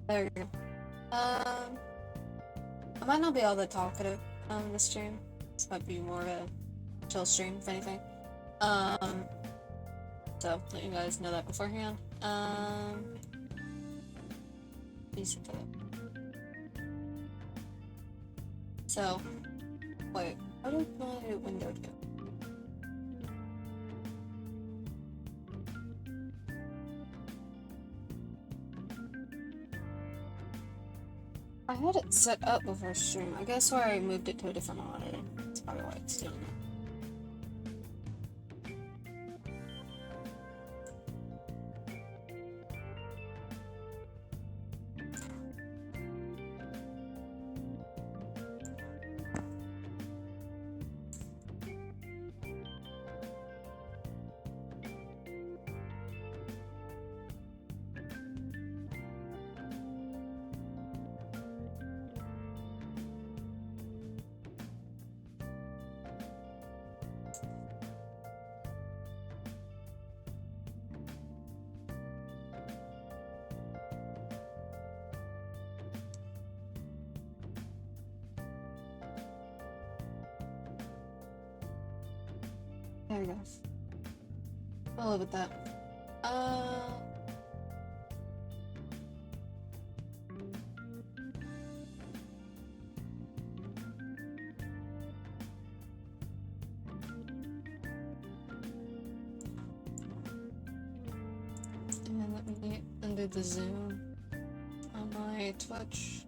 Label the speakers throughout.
Speaker 1: There you go. I might not be all that talkative on this stream. This might be more of a chill stream, if anything. Um, so let you guys know that beforehand. So, wait, how did my window do? I had it set up before stream. I guess where I moved it to a different monitor. That's probably why it's doing that. There we go. I'll live with that. And then let me undo the zoom on my Twitch.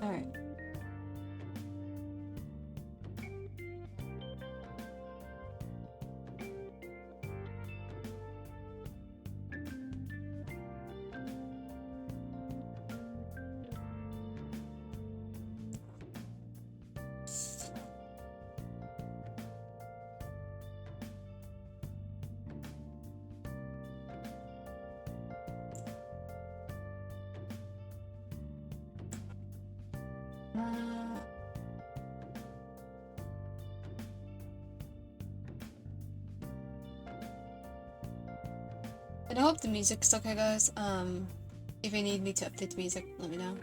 Speaker 1: Alright. And I hope the music's okay, guys. If you need me to update the music, let me know.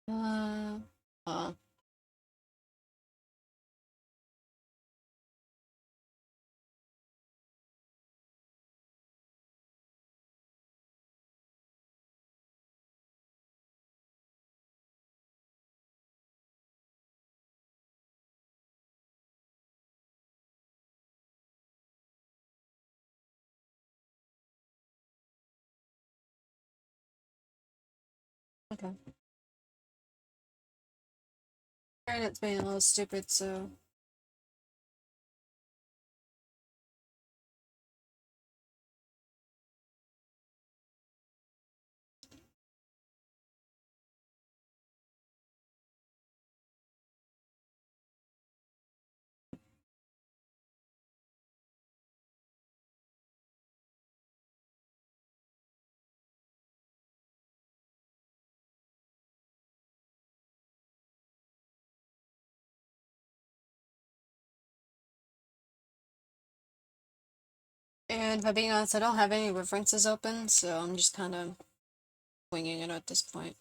Speaker 1: Uh, uh, Okay. Internet's being a little stupid, so. And if I'm being honest, I don't have any references open, so I'm just kind of winging it at this point.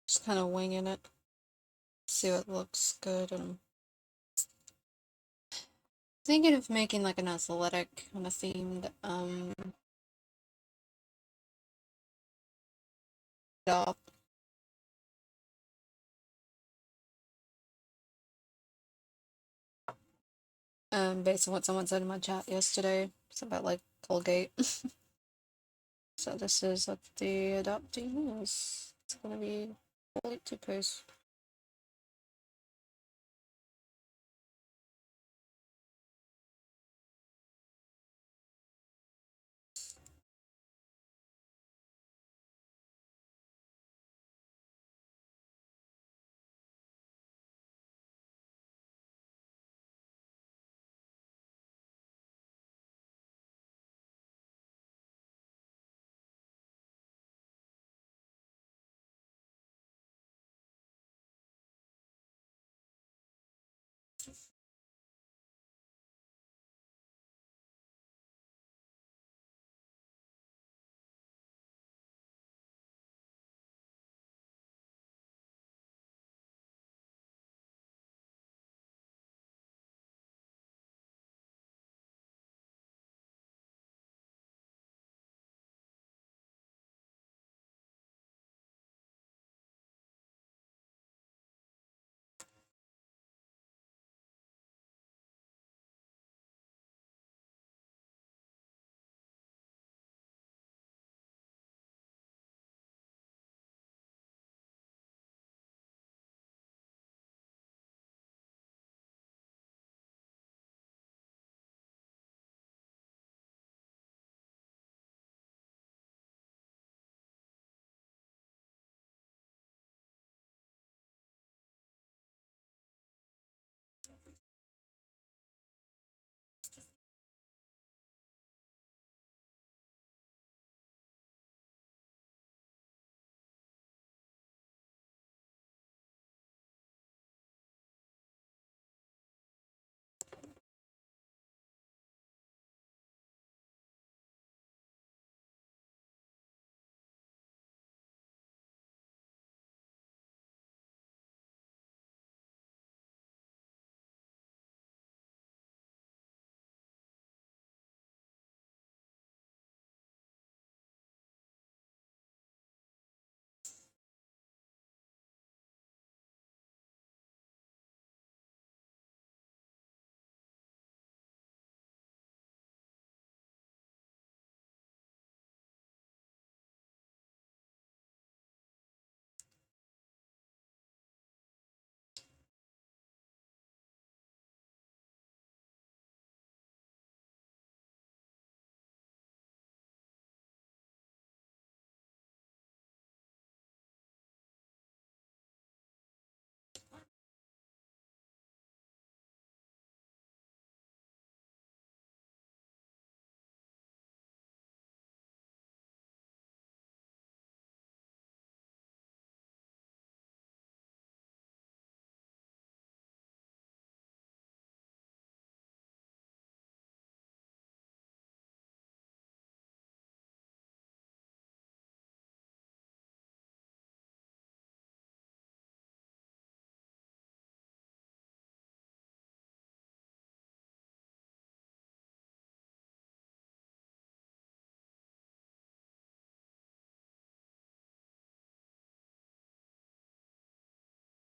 Speaker 1: Just kind of winging it. See what looks good. And thinking of making like an athletic kind of themed shop. Based on what someone said in my chat yesterday. It's about like Colgate. So this is what the adopting is. It's gonna be Colgate toothpaste.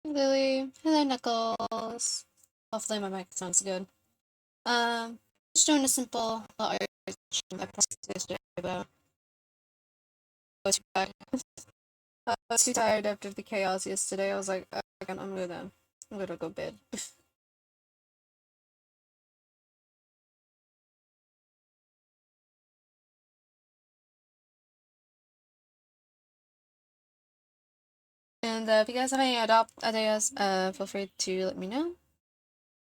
Speaker 1: Lily. Hello, Knuckles. Hopefully my mic sounds good. Just doing a simple little I practiced yesterday, but I was too tired. I was too tired after the chaos yesterday. I was like, I'm gonna go bed. And if you guys have any adopt ideas, feel free to let me know.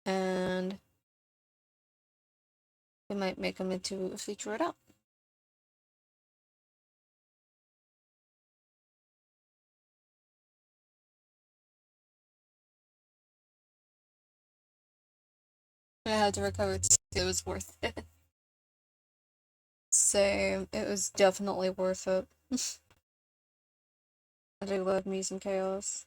Speaker 1: And we might make them into a future adopt. I had to recover to see it was worth it. Same. It was definitely worth it. I do love me some chaos.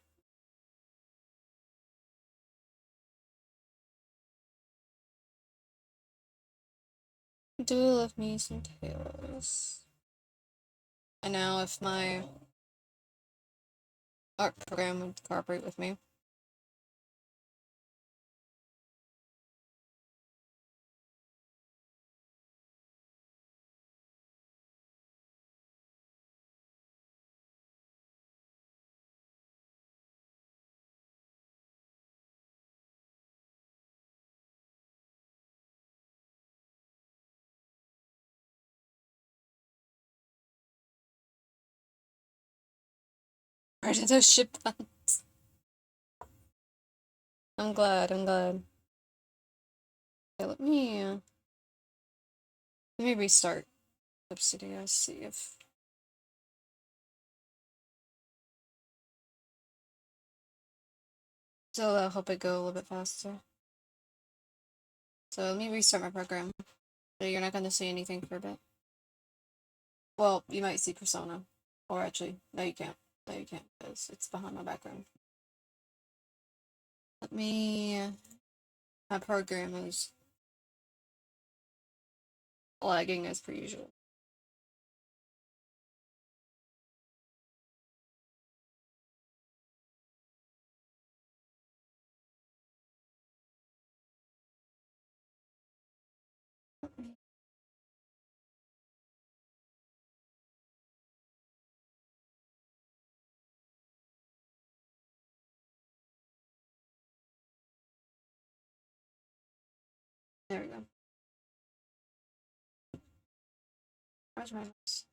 Speaker 1: I do love me some chaos. And now if my art program would cooperate with me. Where did those ship puns? I'm glad, I'm glad. Okay, let me restart Obsidian, see if so that'll help it go a little bit faster. So let me restart my program. So you're not gonna see anything for a bit. Well, you might see Persona. Or actually, no you can't. No you can't, because it's behind my background. Let me my program is lagging as per usual. There we go. Where's my mouse?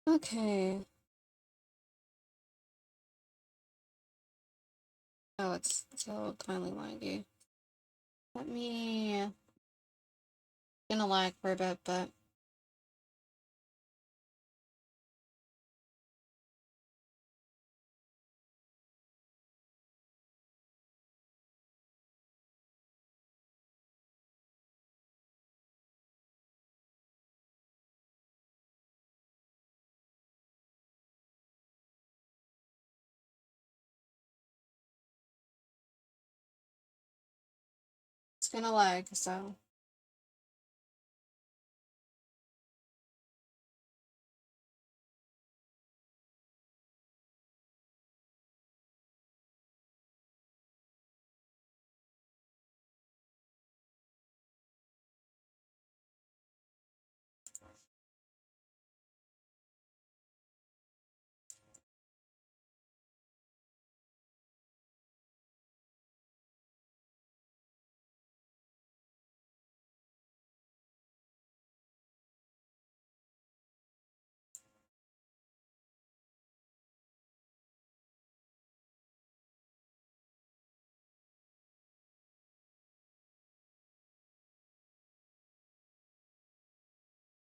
Speaker 1: Okay. Oh, it's so kindly laggy. Let me gonna lag for a bit, but it's gonna lag, so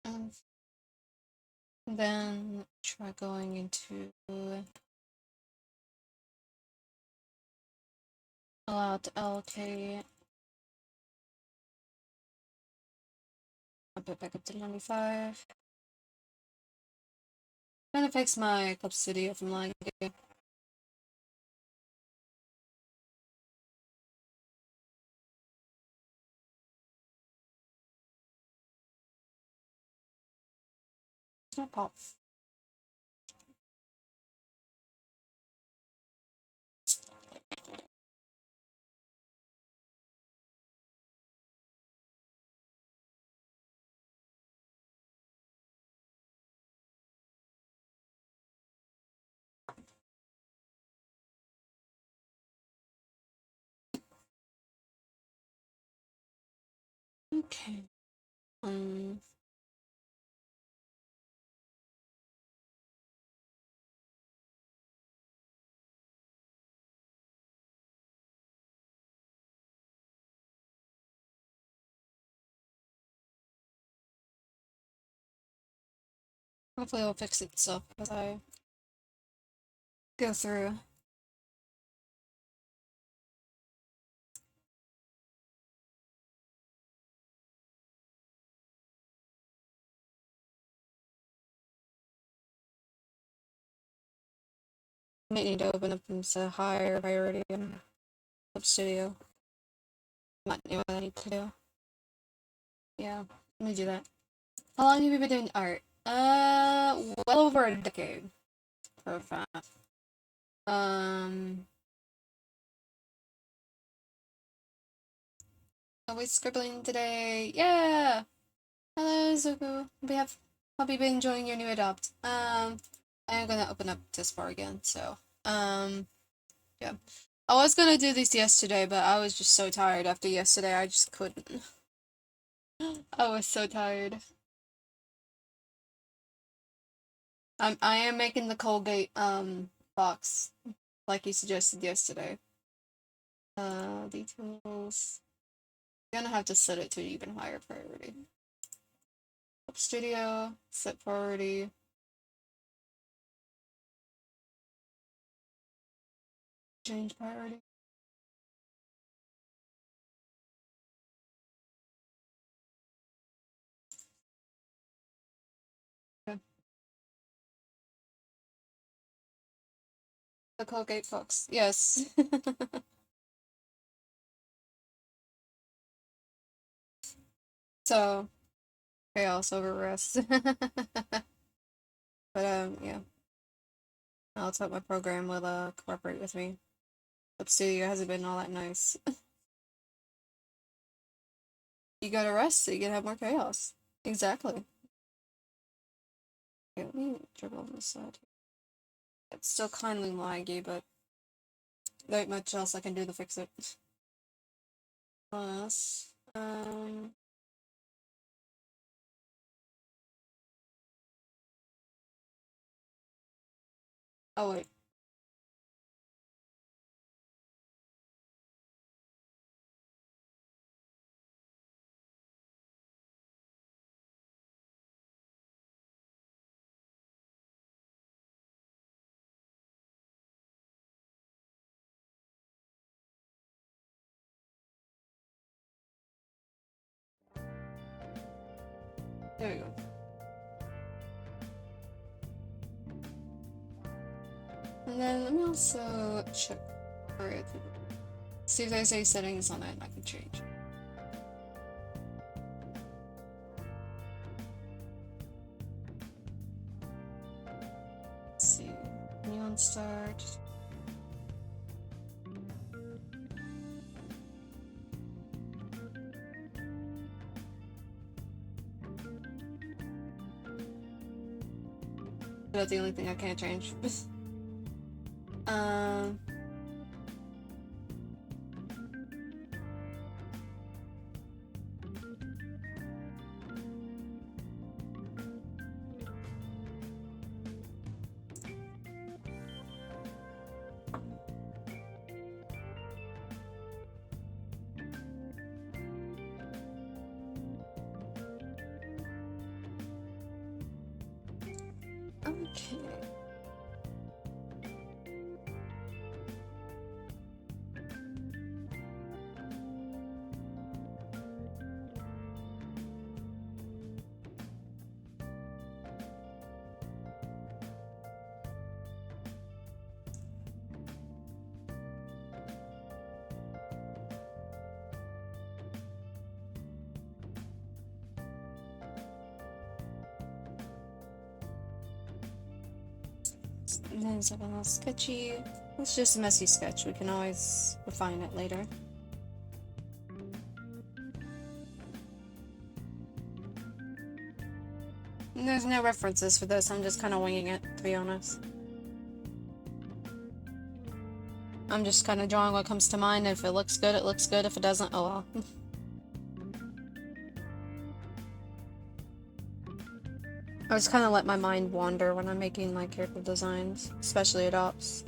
Speaker 1: um, then try going into allow to allocate bump it back up to 95. Trying to fix my Club Studio from lagging. It's not pop. Okay. Hopefully it'll fix itself as I go through. Might need to open up into higher priority in Club Studio. Might know what I need to do. Yeah, let me do that. How long have you been doing art? Well over a decade. For a fact. Always scribbling today. Yeah! Hello, Zuko. Hope you've been enjoying your new adopt. I am gonna open up this bar again, so, yeah. I was gonna do this yesterday, but I was just so tired after yesterday, I just couldn't. I was so tired. I am making the Colgate, box, like you suggested yesterday. Details. Gonna have to set it to an even higher priority. Up Studio, set priority. Change priority. Okay. The Colgate box, yes. So, chaos over rest. But, yeah. Let's hope my program will, cooperate with me. Up Studio hasn't been all that nice. You gotta rest so you can have more chaos. Exactly. Okay, let me dribble on this side. It's still kindly laggy, but there ain't much else I can do to fix it. Plus, oh wait. There we go. And then let me also check for it. See if there's any settings on it I can change. Let's see. Neon start. That's the only thing I can't change. um. Okay. And then it's like a little sketchy. It's just a messy sketch. We can always refine it later. And there's no references for this. I'm just kind of winging it, to be honest. I'm just kind of drawing what comes to mind. If it looks good, it looks good. If it doesn't, oh well. I just kind of let my mind wander when I'm making my character designs, especially adopts.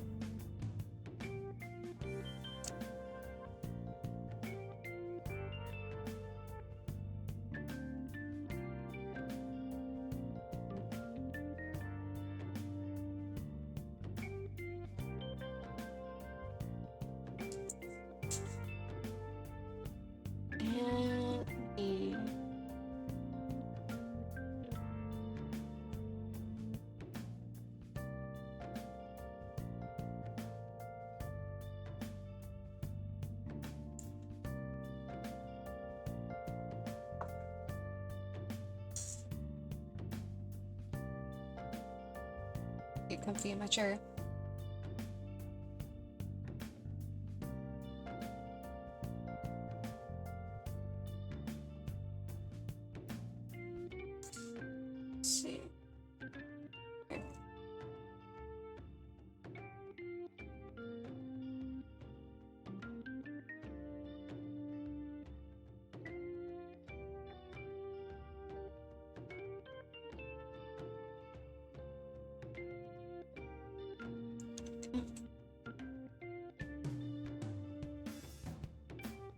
Speaker 1: Get comfy in my chair. Let's see. Here.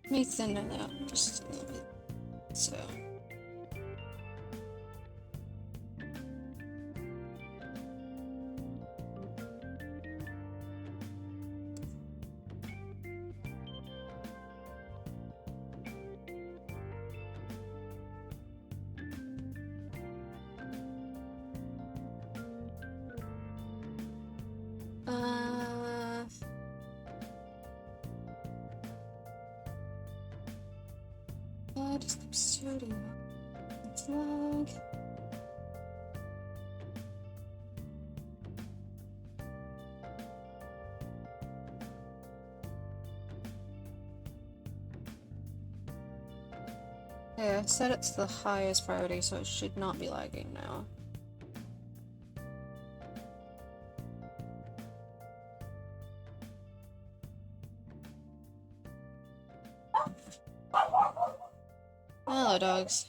Speaker 1: Let me thin it out just a little bit. So. Just keep starting. It's lag. Yeah, I set it to the highest priority, so it should not be lagging now. Hello, dogs.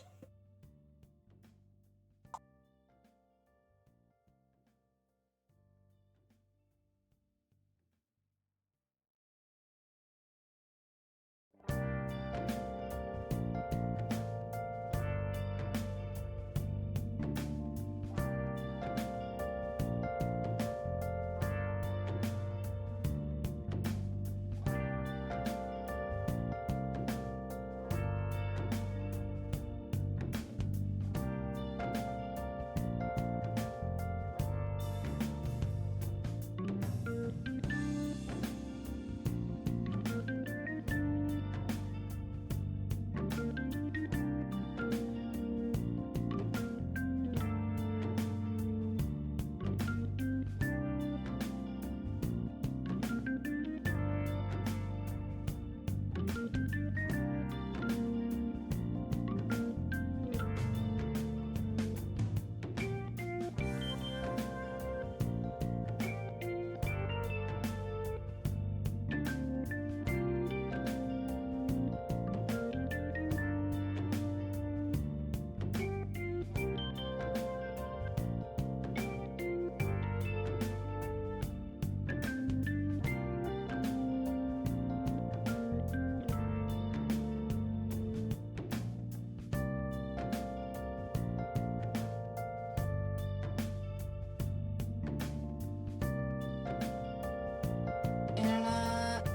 Speaker 1: Internet.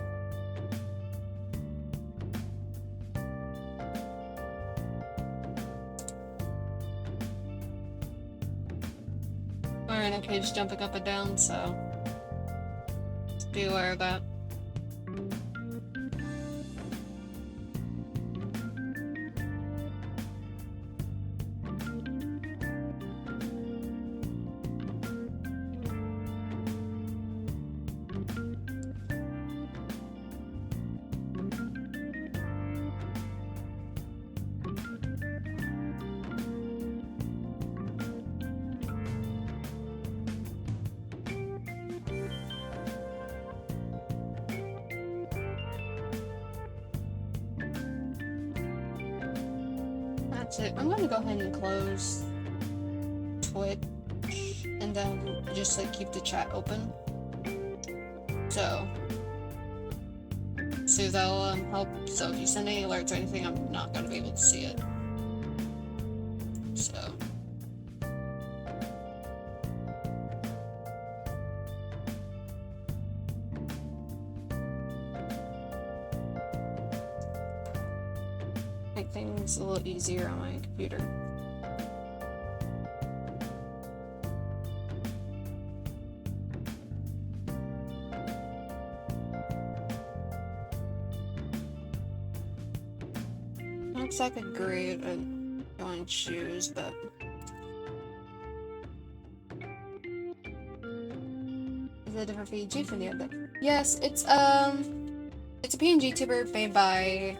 Speaker 1: We're in a cage jumping up and down, so just be aware of that. So I'm gonna go ahead and close Twitch and then just like keep the chat open. So that'll help. So if you send any alerts or anything, I'm not gonna be able to see it. So. Make things a little easier on my computer. Looks like a great going to choose, but is it a different PNG from the other? Yes, it's a PNGTuber made by,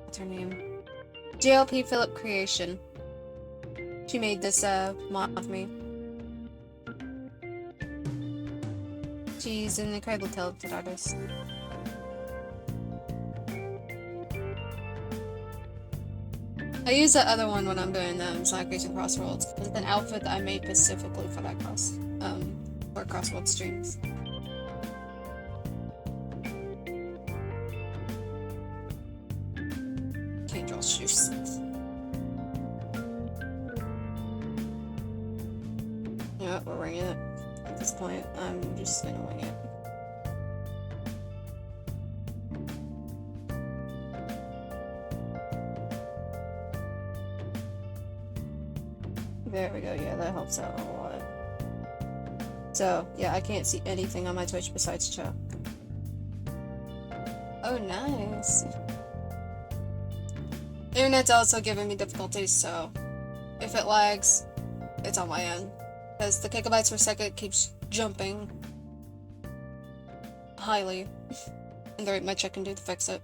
Speaker 1: what's her name? JLP Phillip Creation. She made this mod of me. She's an incredibly talented artist. I use the other one when I'm doing Sonic Racing Crossworlds, because it's an outfit that I made specifically for that for Crossworld streams. Can't draw shoes. Yeah, we're winging it. At this point, I'm just gonna wing it. There we go, yeah, that helps out a lot. So, yeah, I can't see anything on my Twitch besides chat. Oh, nice. Internet's also giving me difficulties, so if it lags, it's on my end. Because the gigabytes per second keeps jumping highly. And there might check and do to fix it.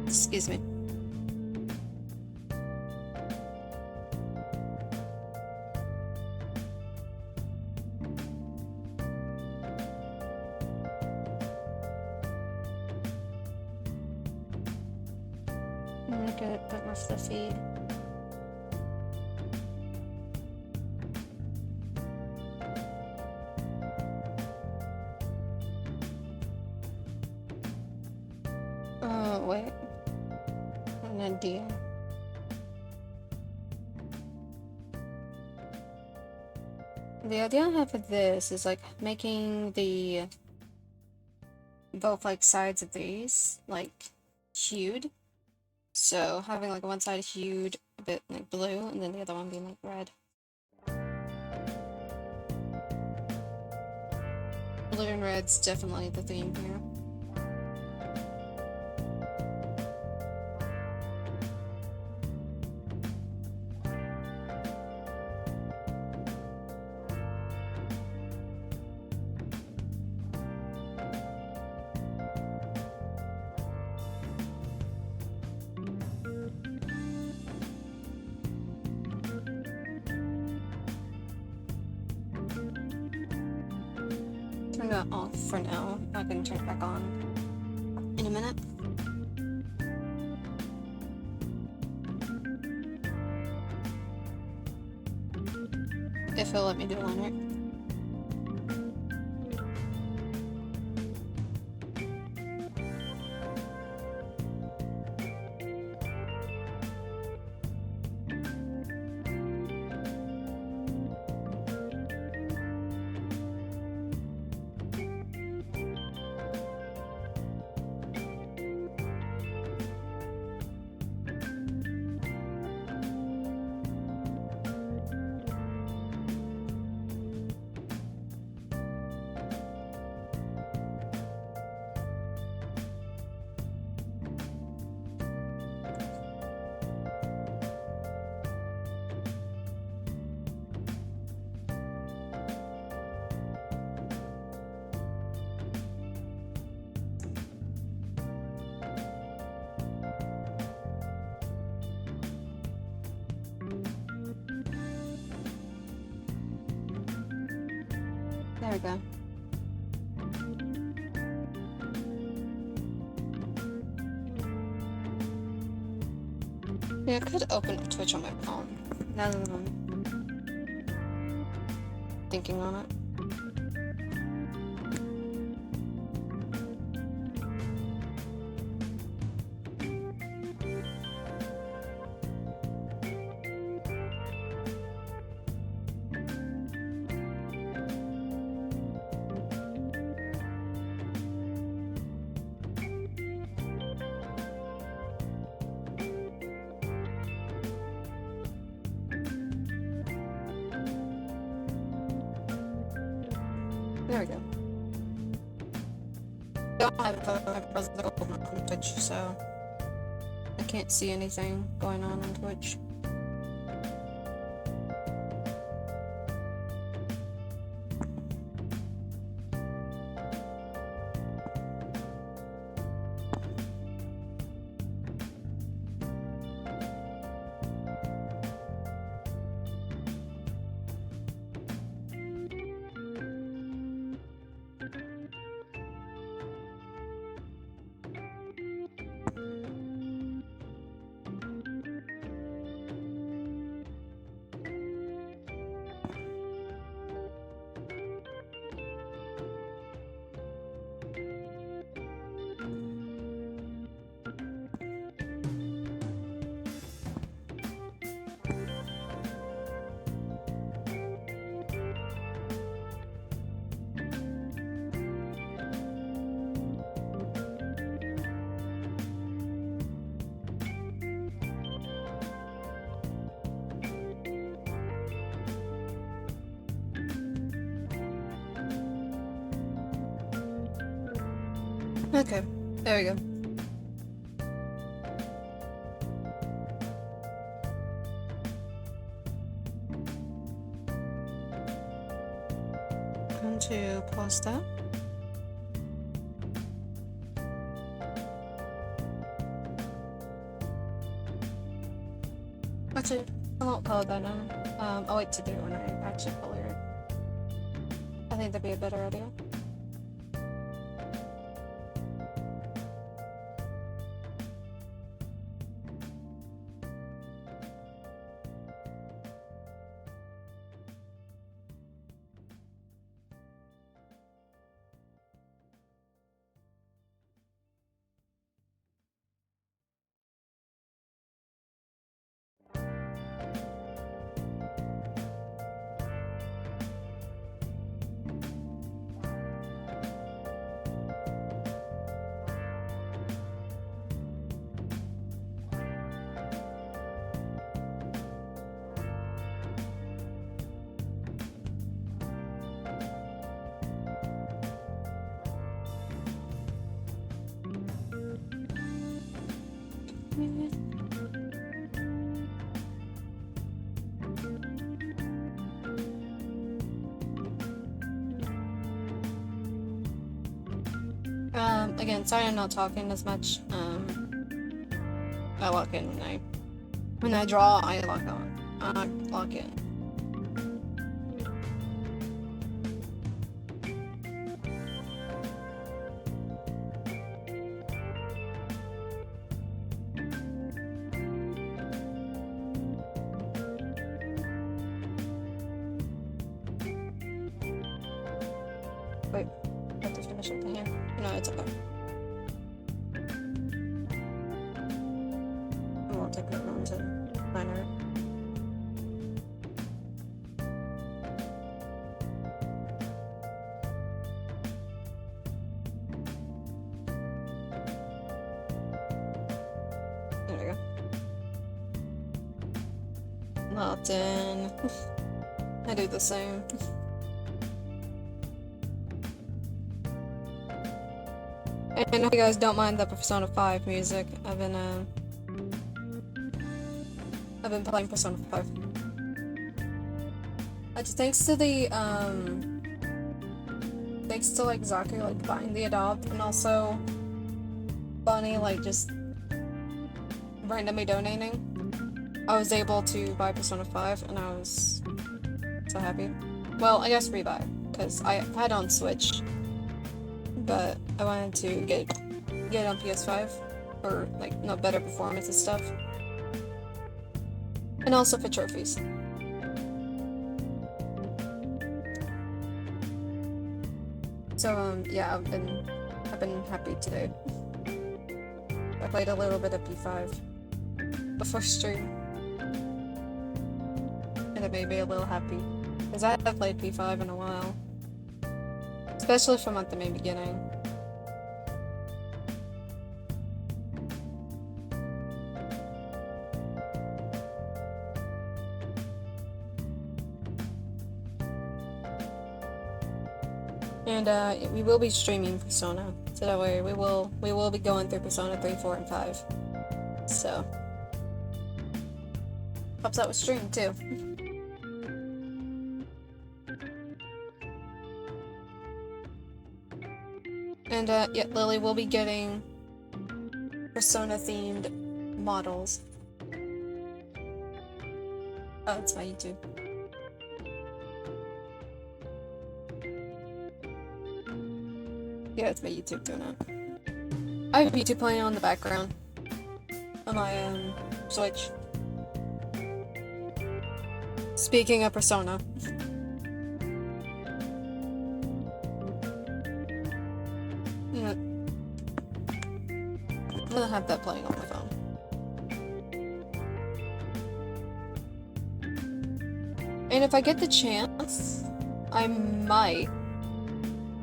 Speaker 1: Excuse me. I'm gonna get a bit more fluffy. Oh, wait. An idea. The idea I have with this is like making the both like sides of these like hued. So having like one side hued a bit like blue and then the other one being like red. Blue and red's definitely the theme here. Turn that off for now. I can turn it back on in a minute. If he'll let me do one, right? There we go. Yeah, I could open up Twitch on my phone. Now that I'm thinking on it. There we go. I don't have my browser open on Twitch, so I can't see anything going on Twitch. Okay, there we go. Going to pause that. Actually, I won't color that in. I'll wait to do it when I actually color it. I think that'd be a better idea. Again, sorry I'm not talking as much. I lock in when I draw, I lock on. I lock in. Wait, I have to finish up the hand. No, it's okay. I won't take that one to minor. There we go. Locked in. I do the same. And I hope you guys don't mind the Persona 5 music. I've been playing Persona 5. Thanks to the, thanks to, like, Zaku, like, buying the Adopt, and also Bunny, like, just randomly donating, I was able to buy Persona 5, and I was so happy. Well, I guess rebuy, because I had on Switch, but I wanted to get it on PS5 for, like, better performance and stuff. And also for trophies. So, yeah, I've been happy today. I played a little bit of P5 before stream. And it made me a little happy. Because I haven't played P5 in a while. Especially from at the main beginning. And we will be streaming Persona, so that way we will be going through Persona 3, 4, and 5. So helps out with stream too. And yeah, Lily will be getting Persona themed models. Oh, it's my YouTube. Yeah, it's my YouTube doing it. I have YouTube playing on the background on my Switch. Speaking of Persona. Yeah. I'm gonna have that playing on my phone. And if I get the chance, I might.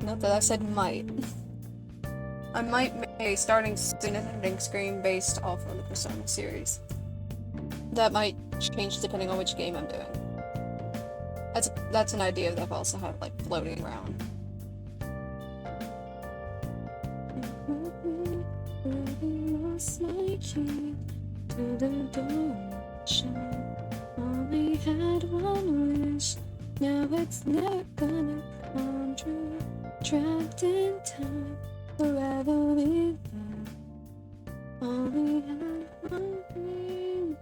Speaker 1: Note that I said might. I might make a starting soon ending screen based off of the Persona series. That might change depending on which game I'm doing. That's an idea that I've also had like floating around. Only had one wish, now it's never gonna come true. Trapped in time, forever with them. Only had one dream.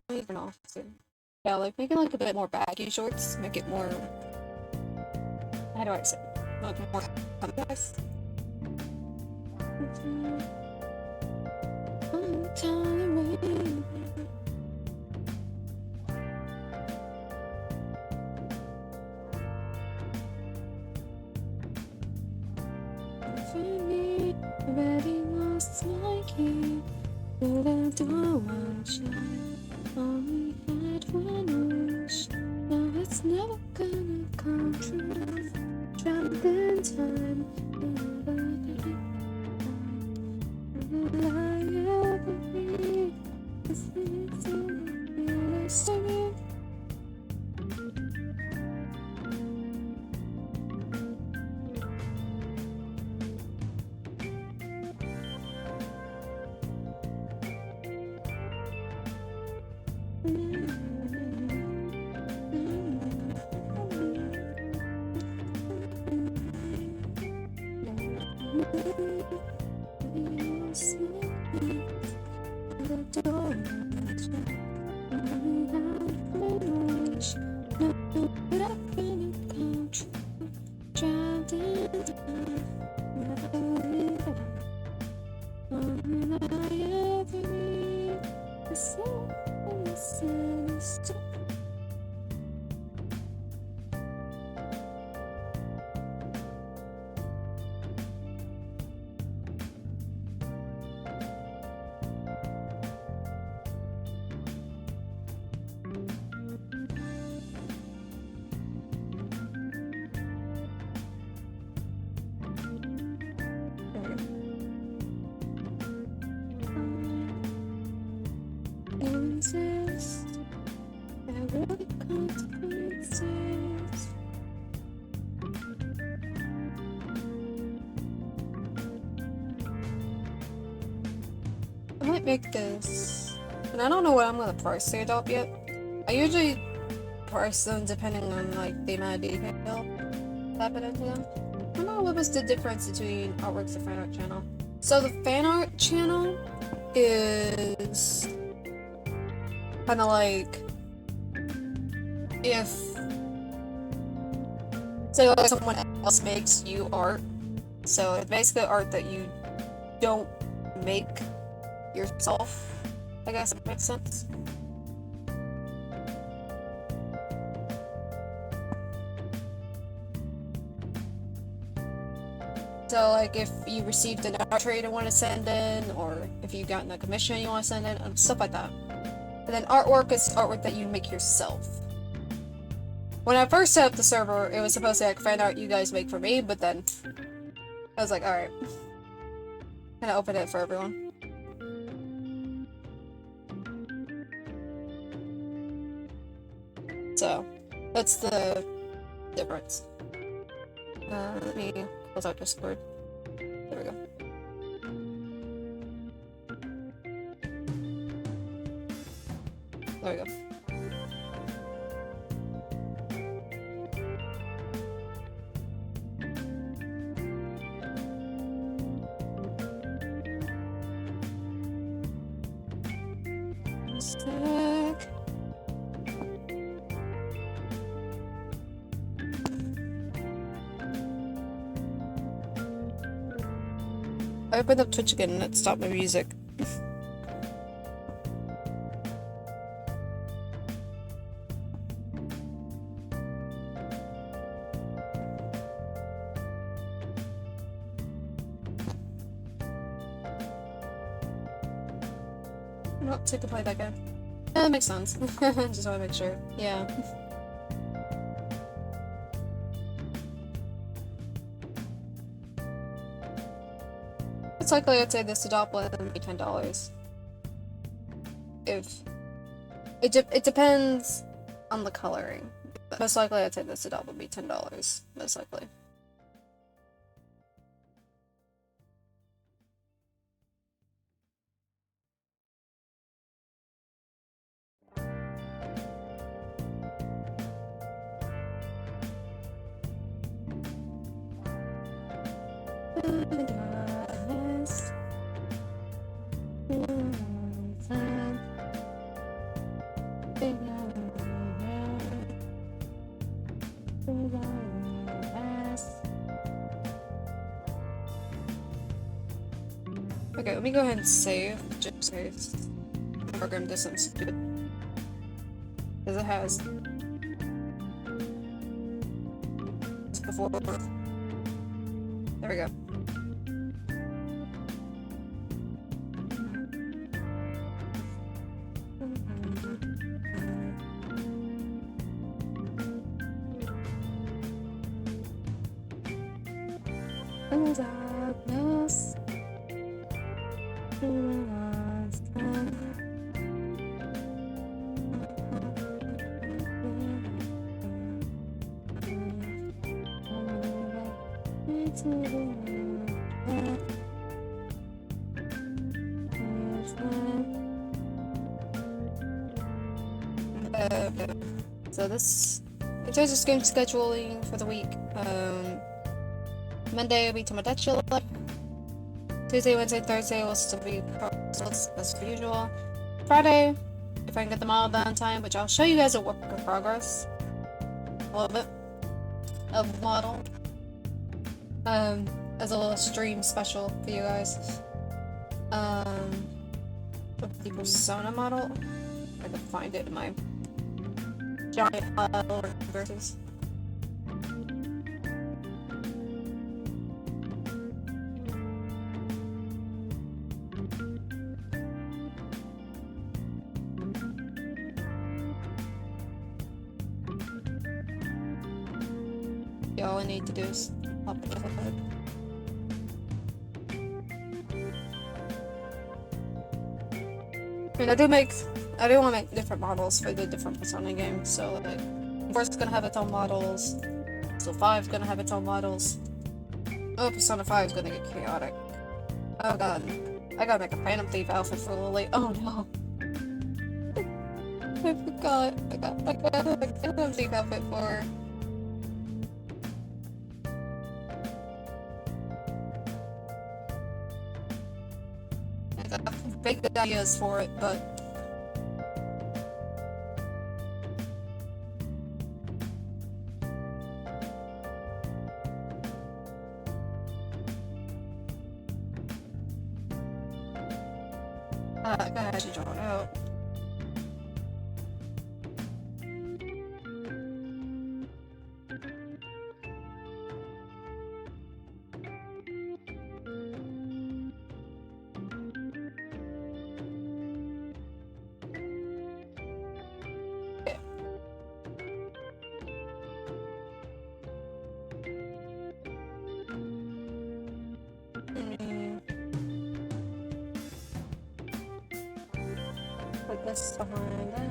Speaker 1: Even off soon. Yeah, like making like a bit more baggy shorts, make it more. How do I say? Like more compact. Already lost my key. But I don't want you. Only had one wish. Now it's never gonna come true. Trapped in time. Will I ever be? This is the story. Insist, I really can't exist. I might make this, and I don't know what I'm gonna price the adopt yet. I usually price them depending on like the amount of detail I put into them. I don't know what was the difference between artworks and fan art channel. So the fan art channel is kind of like if say like someone else makes you art, so it's basically art that you don't make yourself. I guess it makes sense. So like if you received an art trade and want to send in, or if you've gotten a commission you want to send in, and stuff like that. And then artwork is artwork that you make yourself. When I first set up the server, it was supposed to be like fan art you guys make for me, but then I was like, alright. I'm gonna open it for everyone. So, that's the difference. Let me close out Discord. There we go. There we go. Stack. I opened up Twitch again and it stopped my music. No, take the play back in. Yeah, that makes sense. Just want to make sure. Yeah. It's likely I'd say this adopt would be $10. If it depends on the coloring. But most likely I'd say this adopt would be $10. Most likely. Okay, let me go ahead and save, just in case the program does something stupid. Because it has. Before. There we go. Darkness. So this, in terms of game scheduling for the week, Monday will be Tomodachi Life. Tuesday, Wednesday, Thursday will still be progress as per usual. Friday, if I can get them all done in time, which I'll show you guys a work in progress. A little bit of the model. As a little stream special for you guys. The Persona model. I can find it in my giant pile of verses. Yeah, all I need to do is pop it up. I mean, I do want to make different models for the different Persona games, so like, 4's gonna have its own models, so 5's gonna have its own models. Oh, Persona 5 is gonna get chaotic. Oh god, I gotta make a Phantom Thief outfit for Lily. Oh no. I forgot. I gotta make a Phantom Thief outfit for her. I got big ideas for it, but I gotta actually draw it out. Put this behind them.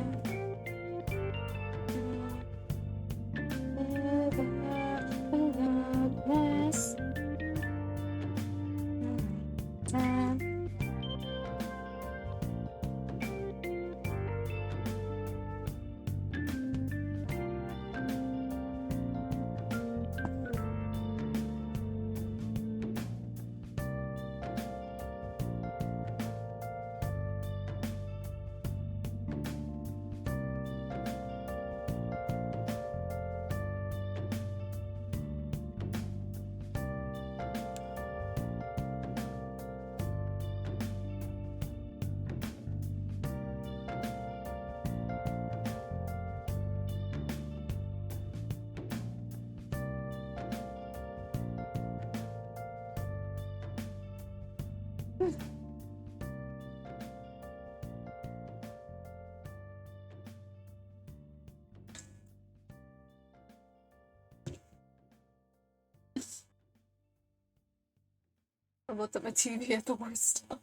Speaker 1: I looked at my TV at the worst time.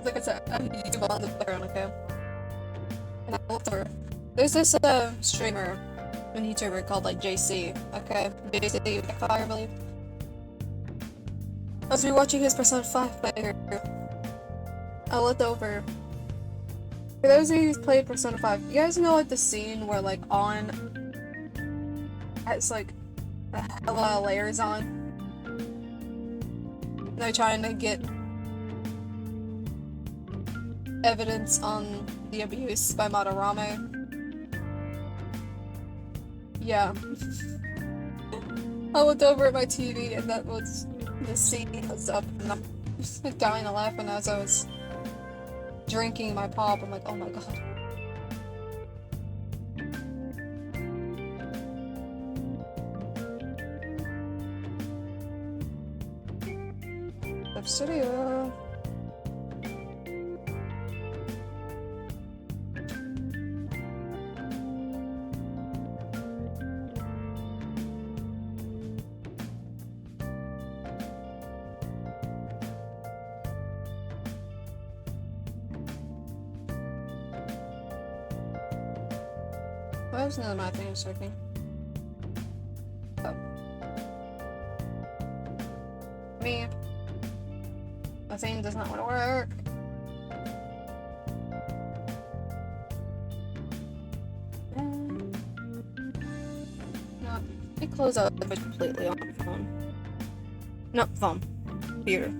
Speaker 1: Like I said, I'm YouTube on the background, okay? And I looked over. There's this streamer, a YouTuber called like JC, okay? JC Backfire, I believe. I was rewatching his Persona 5 player. I looked over For those of you who's played Persona 5, you guys know like the scene where like On has like a lot of layers on? And they're trying to get evidence on the abuse by Madarame. Yeah. I looked over at my TV and that was the scene was up and I'm dying to laughing as I was drinking my pop. I'm like, oh my god. Studio. Why was none of my things working? Oh. Me. My thing does not want to work. No, let me close out the completely on the phone. No, phone. Computer.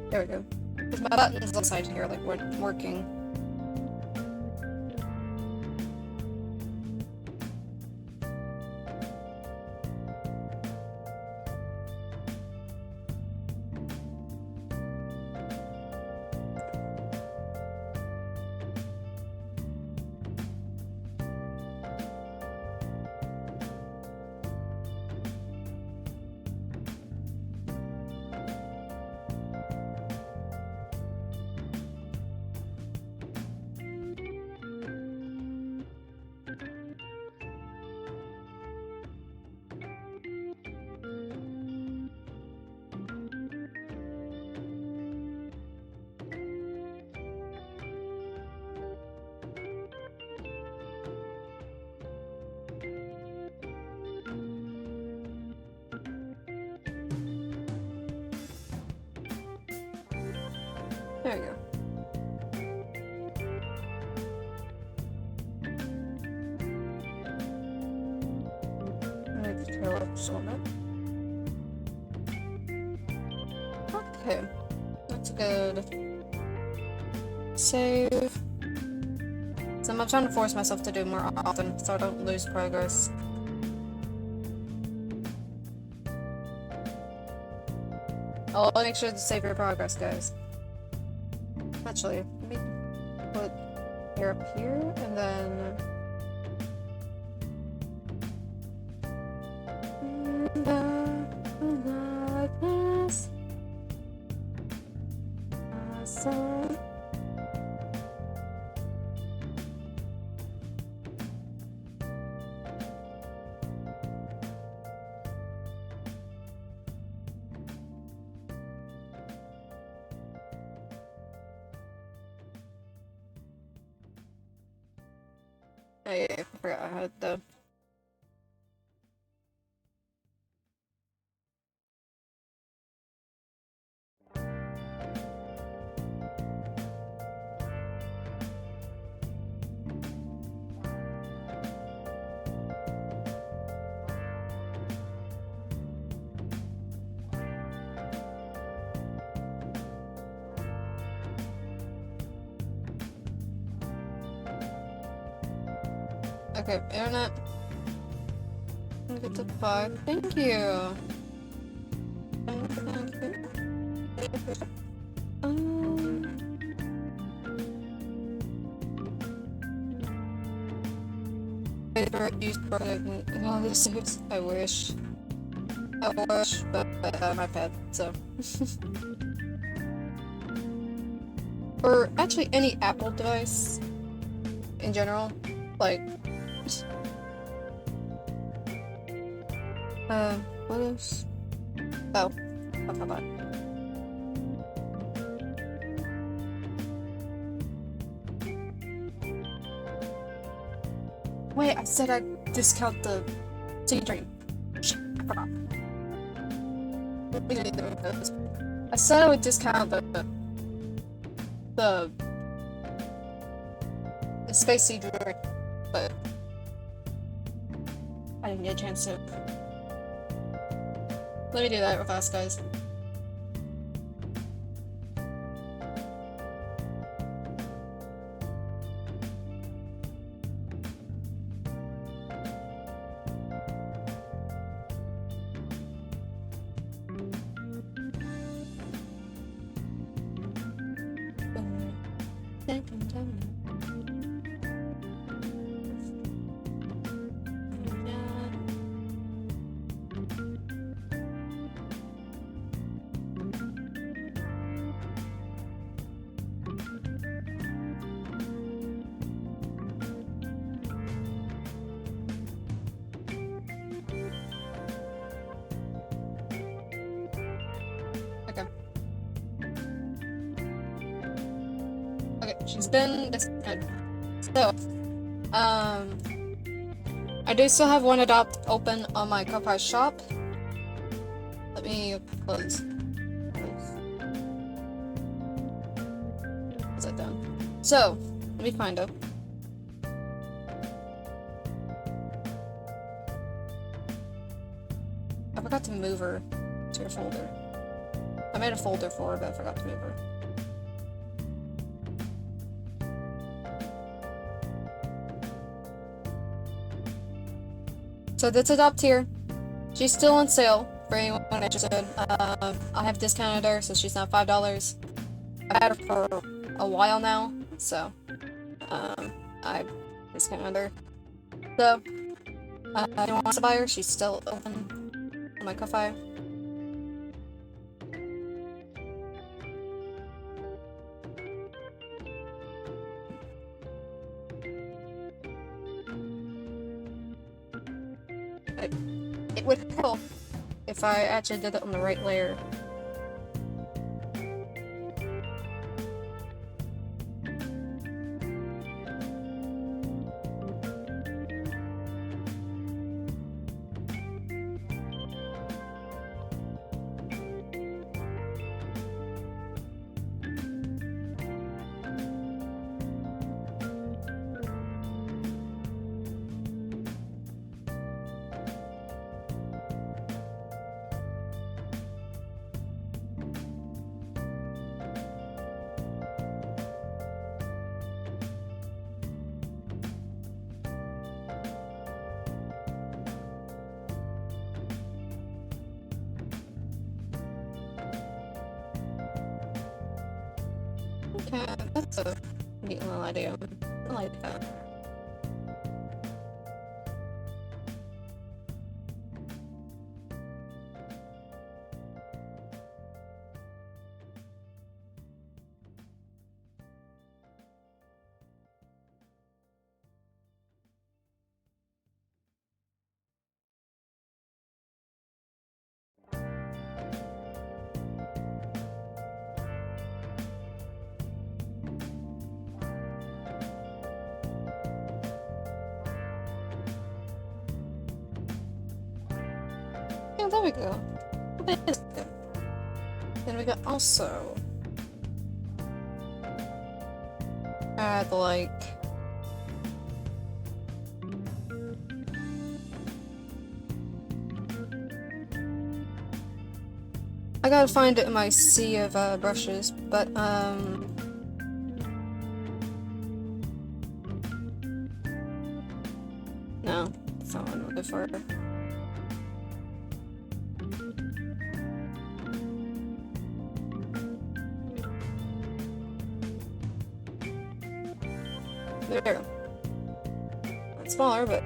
Speaker 1: There we go. Because my buttons on the side here like weren't working. There we go. I'm gonna trail up just a little bit. Okay. That's good. Save. So I'm trying to force myself to do more often so I don't lose progress. I'll make sure to save your progress, guys. Actually, let me put hair up here, and then... Oh yeah, I forgot I had the... Okay, internet. I'm gonna get to 5. Thank you. Favorite used product. Oh, this is. I wish, but my pad, so. Or actually any Apple device in general. Like, what else? Oh, I forgot. Wait, I said I'd discount the tea drink. Shit, I forgot. I said I would discount the space sea drink, but I didn't get a chance to. Let me do that real fast, guys. Okay. Okay, she's been disconnected. So, I do still have one adopt open on my Ko-Fi shop. Let me close. What's that done? So, let me find her. I forgot to move her to her folder. I made a folder for her, but I forgot to move her. So that's adopt here. She's still on sale for anyone interested. I have discounted her, so she's now $5. I've had her for a while now, so I discounted her. So I don't want to buy her. She's still open on my Ko-Fi. It would help if I actually did it on the right layer. Okay, that's a neat little idea. I like that. Yeah, there we go. That is good. Then we got also add like I gotta find it in my sea of brushes, but no, that's not what I'm looking for. There. It's smaller, but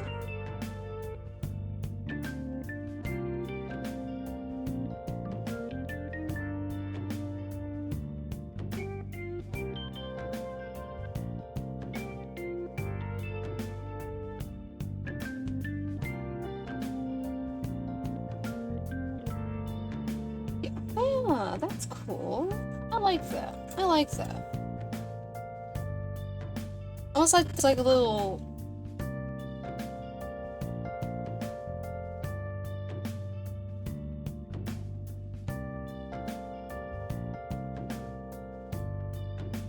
Speaker 1: Ah, that's cool. I like that. I like that. Almost like it's like a little.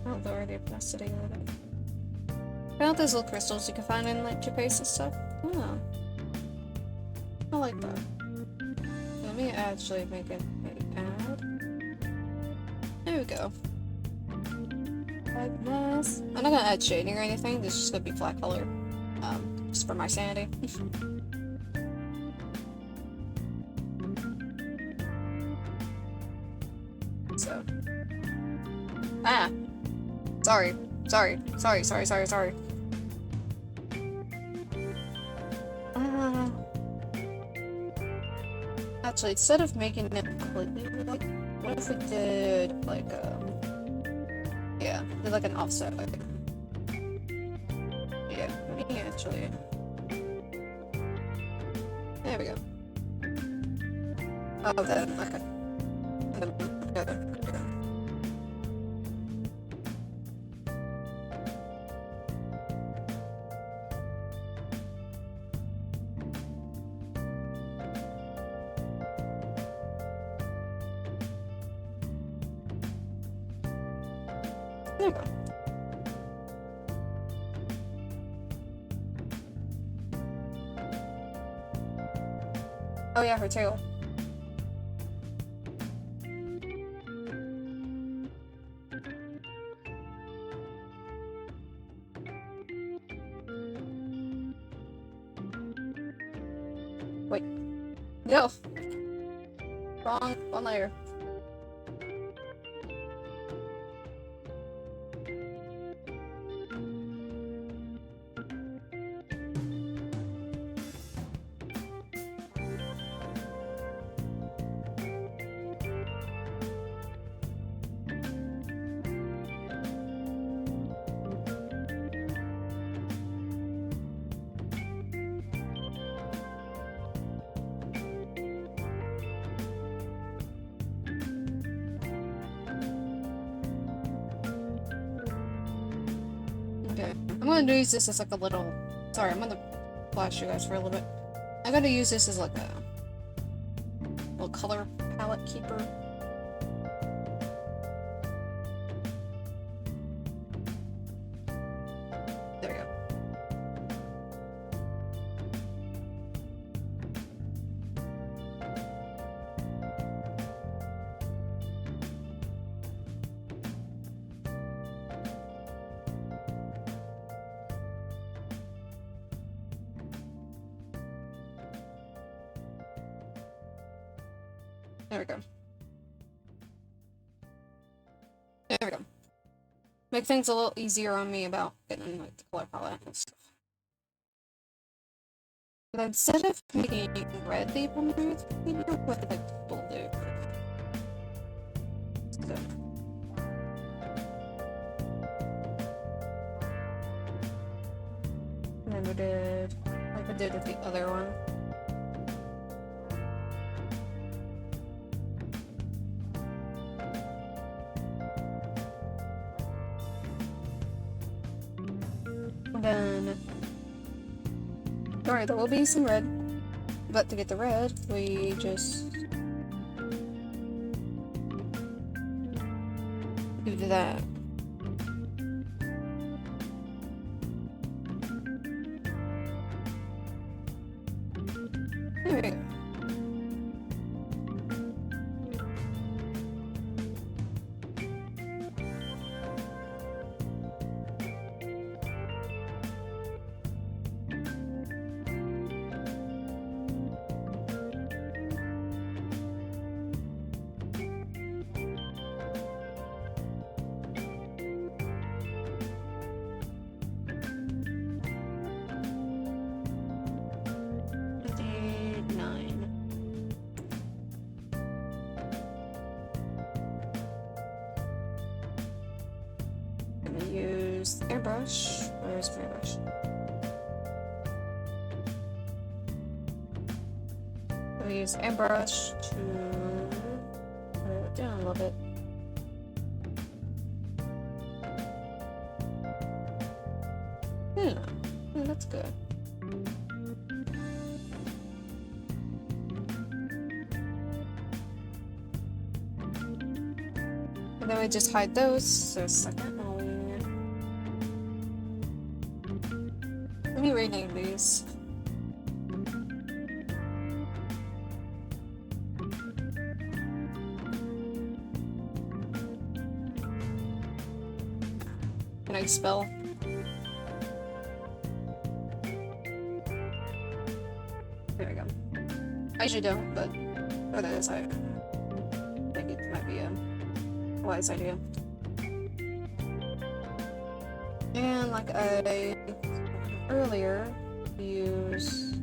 Speaker 1: Oh, they're already plastic with it. Found those little crystals you can find in like toothpaste and stuff. Oh. I like that. Let me actually make it add. There we go. Like this. I'm not gonna add shading or anything, this is just gonna be flat color. Just for my sanity. So. Ah! Sorry. Sorry. Actually, instead of making it completely like, what if we did like yeah, did like an offset like, yeah, me actually. There we go. Oh, then okay. There we go. Oh yeah, her tail. Wait. No! Wrong layer. Okay, I'm gonna use this as like a little. Sorry, I'm gonna flash you guys for a little bit. I'm gonna use this as like a little color palette keeper. There we go. There we go. There we go. Make things a little easier on me about getting like the color palette and stuff. But instead of making red the underneath, we do with like blue. So. And then we did like I did with the other one. Then, alright, there will be some red, but to get the red, we just do that. There we go. Use airbrush. Where's my airbrush? We'll use airbrush to put I love it. That's good. And then we just hide those, so second one. Let me rename these. Can I spell? There we go. I usually don't, but for this I think it might be a wise idea. And like I earlier, use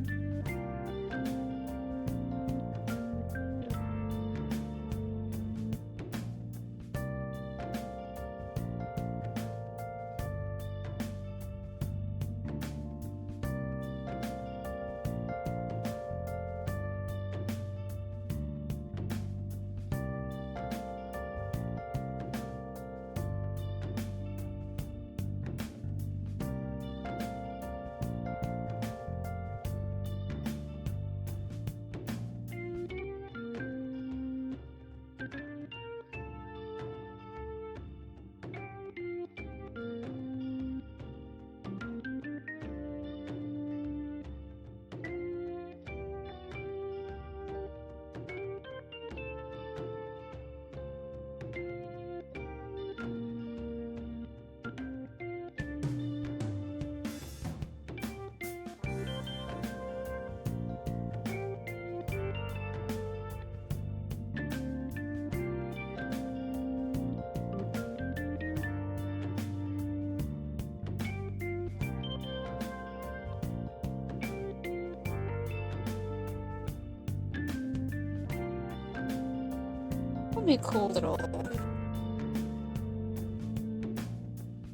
Speaker 1: that'd be a cool little.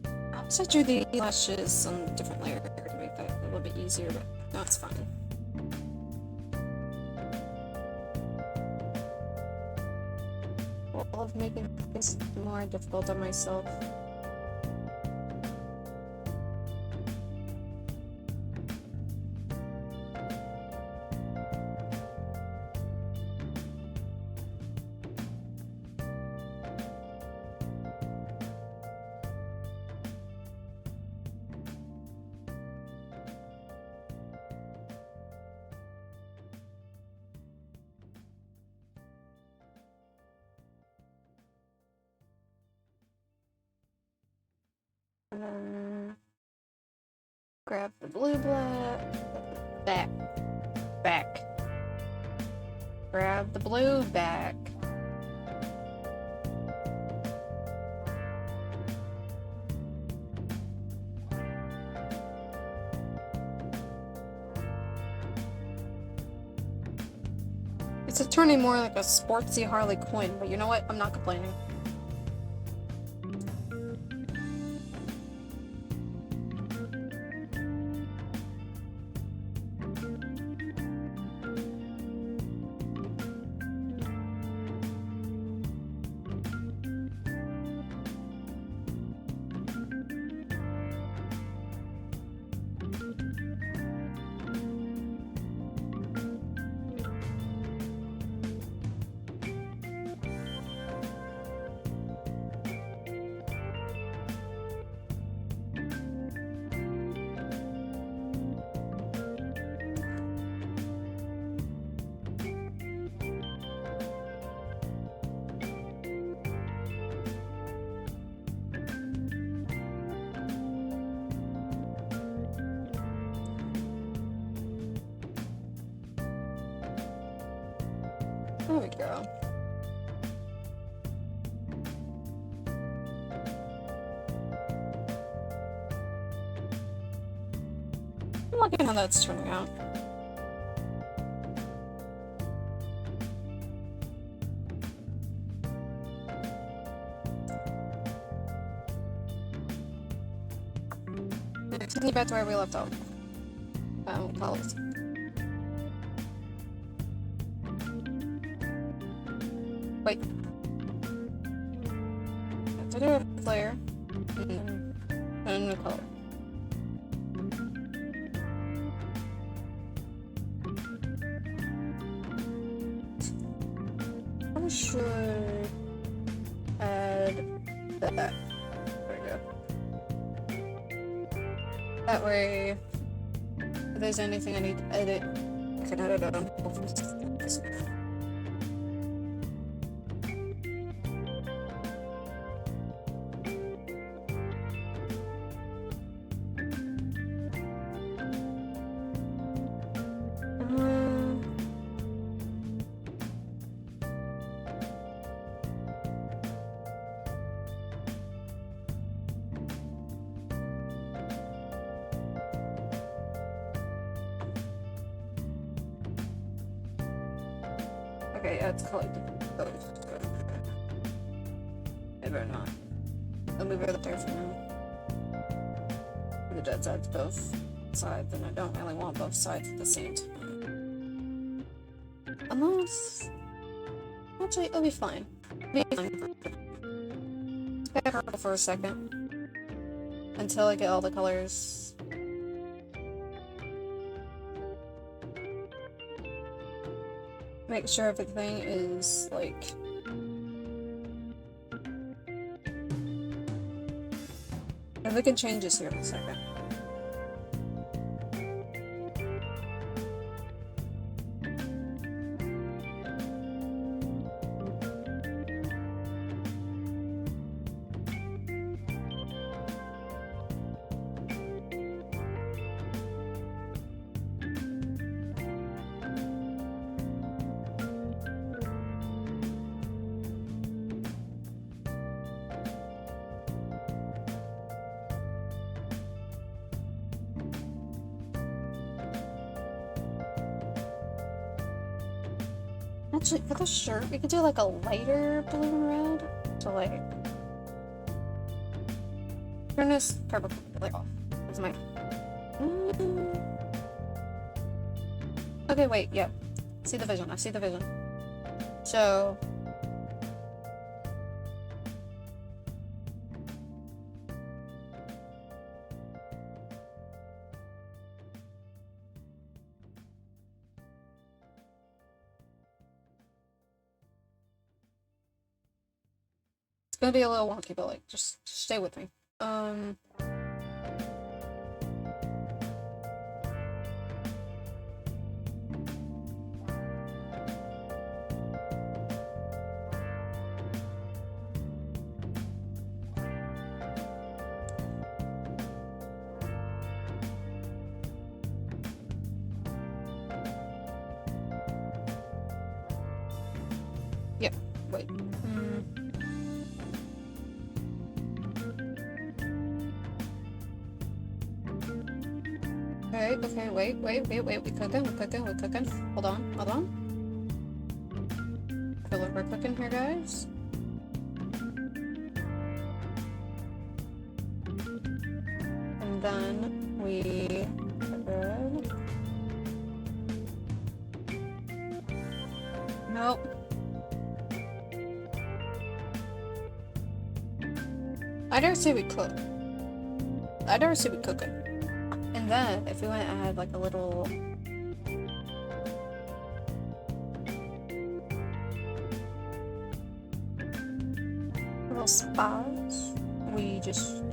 Speaker 1: I drew the lashes on a different layer to make that a little bit easier, but no, it's fine. Well, I love making things more difficult on myself. And then grab the blue back. Grab the blue back. It's turning more like a sportsy Harley Quinn, but you know what? I'm not complaining. There we go. I'm liking how that's turning out. Taking back to where we left off. Colors. Wait. And the color. I should add that. There we go. That way, if there's anything I need to edit, I can edit it on both. Okay, yeah, it's colored both. Maybe or not. I'll move it up there for now. The dead side's both sides, and I don't really want both sides at the same time. Unless... Actually, it'll be fine. It'll be fine. Stay purple for a second. Until I get all the colors. Make sure everything is, like... And we can change this here in a second. Actually, for the shirt, we could do like a lighter blue and red. So like, turn this purple like off. That's my. Okay, wait. Yeah, see the vision. I see the vision. So. It's gonna be a little wonky, but like, just stay with me. Yep. Wait. Okay, wait, we're cooking. Hold on. Okay, we're cooking here, guys. And then we... Nope. I dare say we cook. Cooking. And then, if we want to add like a little... little spots, we just...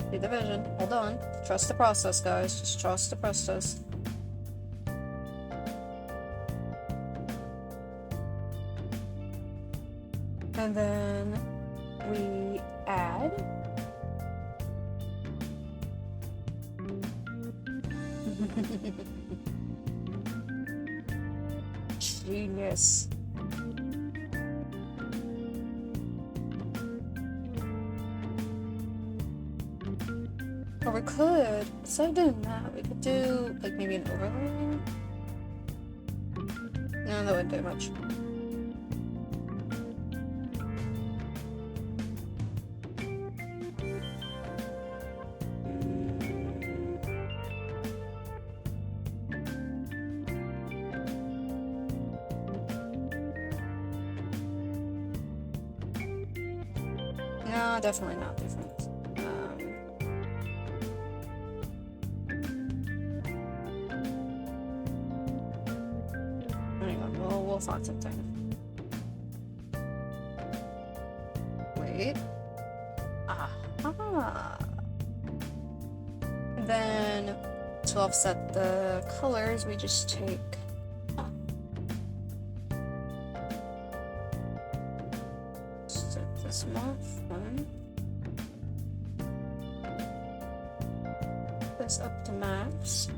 Speaker 1: See the vision. Hold on. Trust the process, guys. Just trust the process. And then we add genius. Or we could, instead of doing that, we could do like maybe an overlay. No, that wouldn't do much. No, definitely not different. Anyway, we'll find something. Wait. Aha. And then to offset the colors, we just take set this off one. This up to max.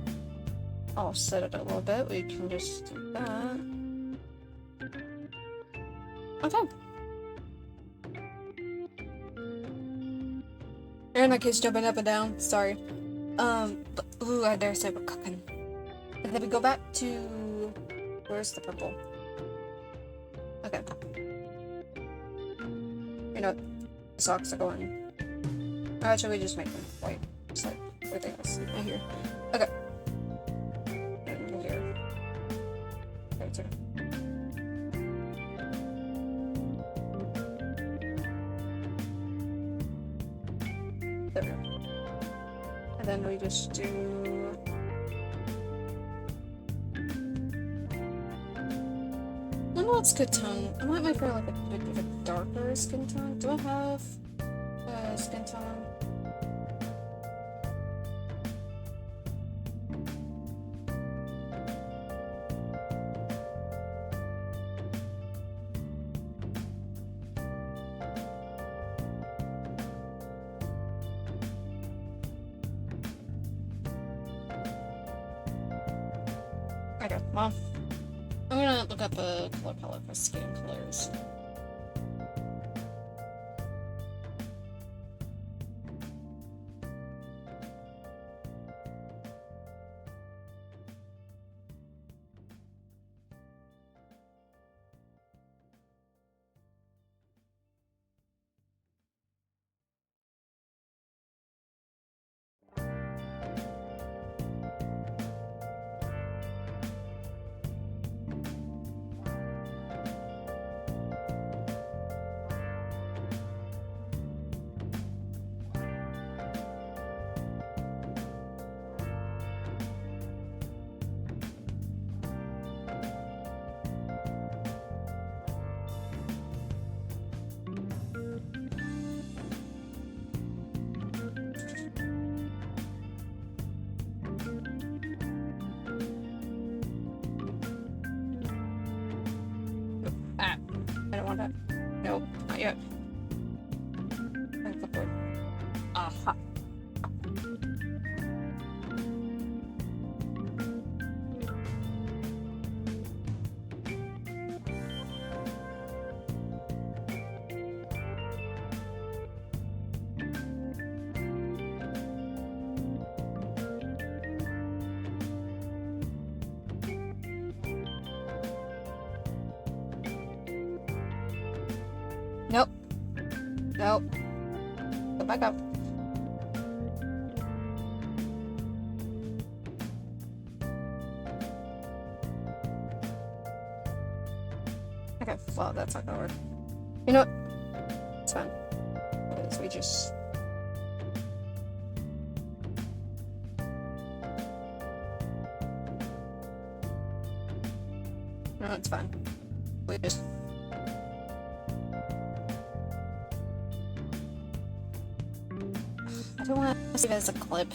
Speaker 1: I'll set it a little bit. We can just do that. Okay. And my kid's jumping up and down. Sorry. But, ooh, I dare say we're cooking. And then we go back to... Where's the purple? Okay. You know, the socks are going... Or actually, we just make them white. Just like everything else in here. Okay. And here. Right there. There we go. And then we just do... I don't know what skin tone. I might make her like a bit of a darker skin tone. Do I have a skin tone? Okay, well, I'm gonna look up a color palette for skin colors. Ah, I don't want that. Nope, not yet. Aha. Nope. Nope. Go back up. Okay, well, that's not gonna work. You know what? It's fine. Because we just... No, it's fine. We just... I don't want to save it as a clip.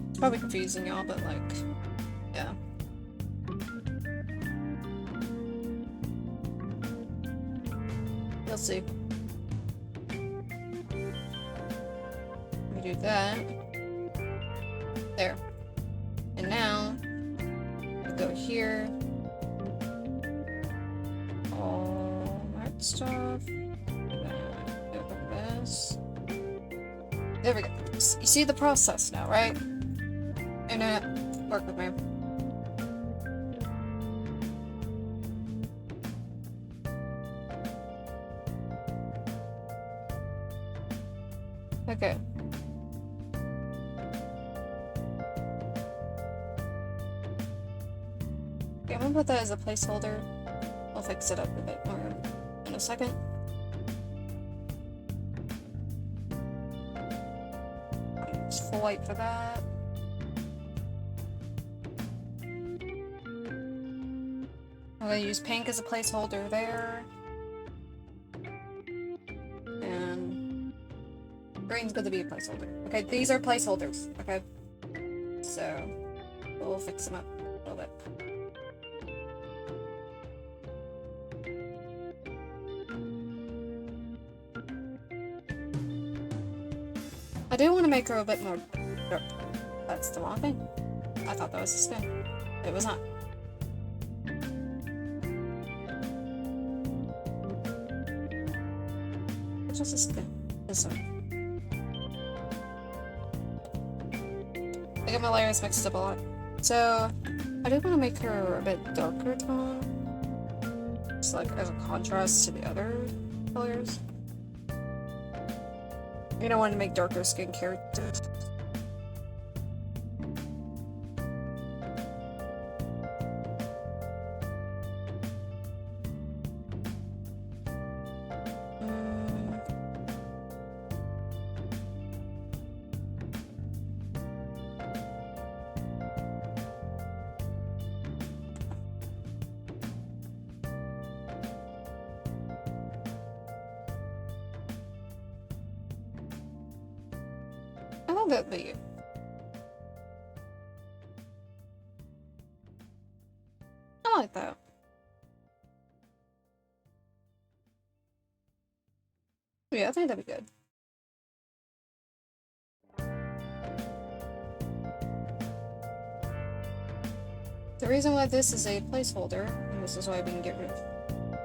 Speaker 1: It's probably confusing y'all, but like, yeah. You'll see. We do that. There. And now, we go here. All that stuff. Open this. There we go. You see the process now, right? Internet, work with me. Okay. put that as a placeholder. I'll fix it up a bit more in a second. Just full white for that. I'm gonna use pink as a placeholder there. And green's gonna be a placeholder. Okay, these are placeholders, okay? So we'll fix them up a little bit. I do want to make her a bit more dark. That's the wrong thing. I thought that was the skin. It was not. It's just a skin. This one. I get my layers mixed up a lot. So, I do want to make her a bit darker tone. Just like as a contrast to the other colors. You don't want to make darker skin characters. I think that'd be good. I like that. Yeah, I think that'd be good. The reason why this is a placeholder, and this is why we can get rid of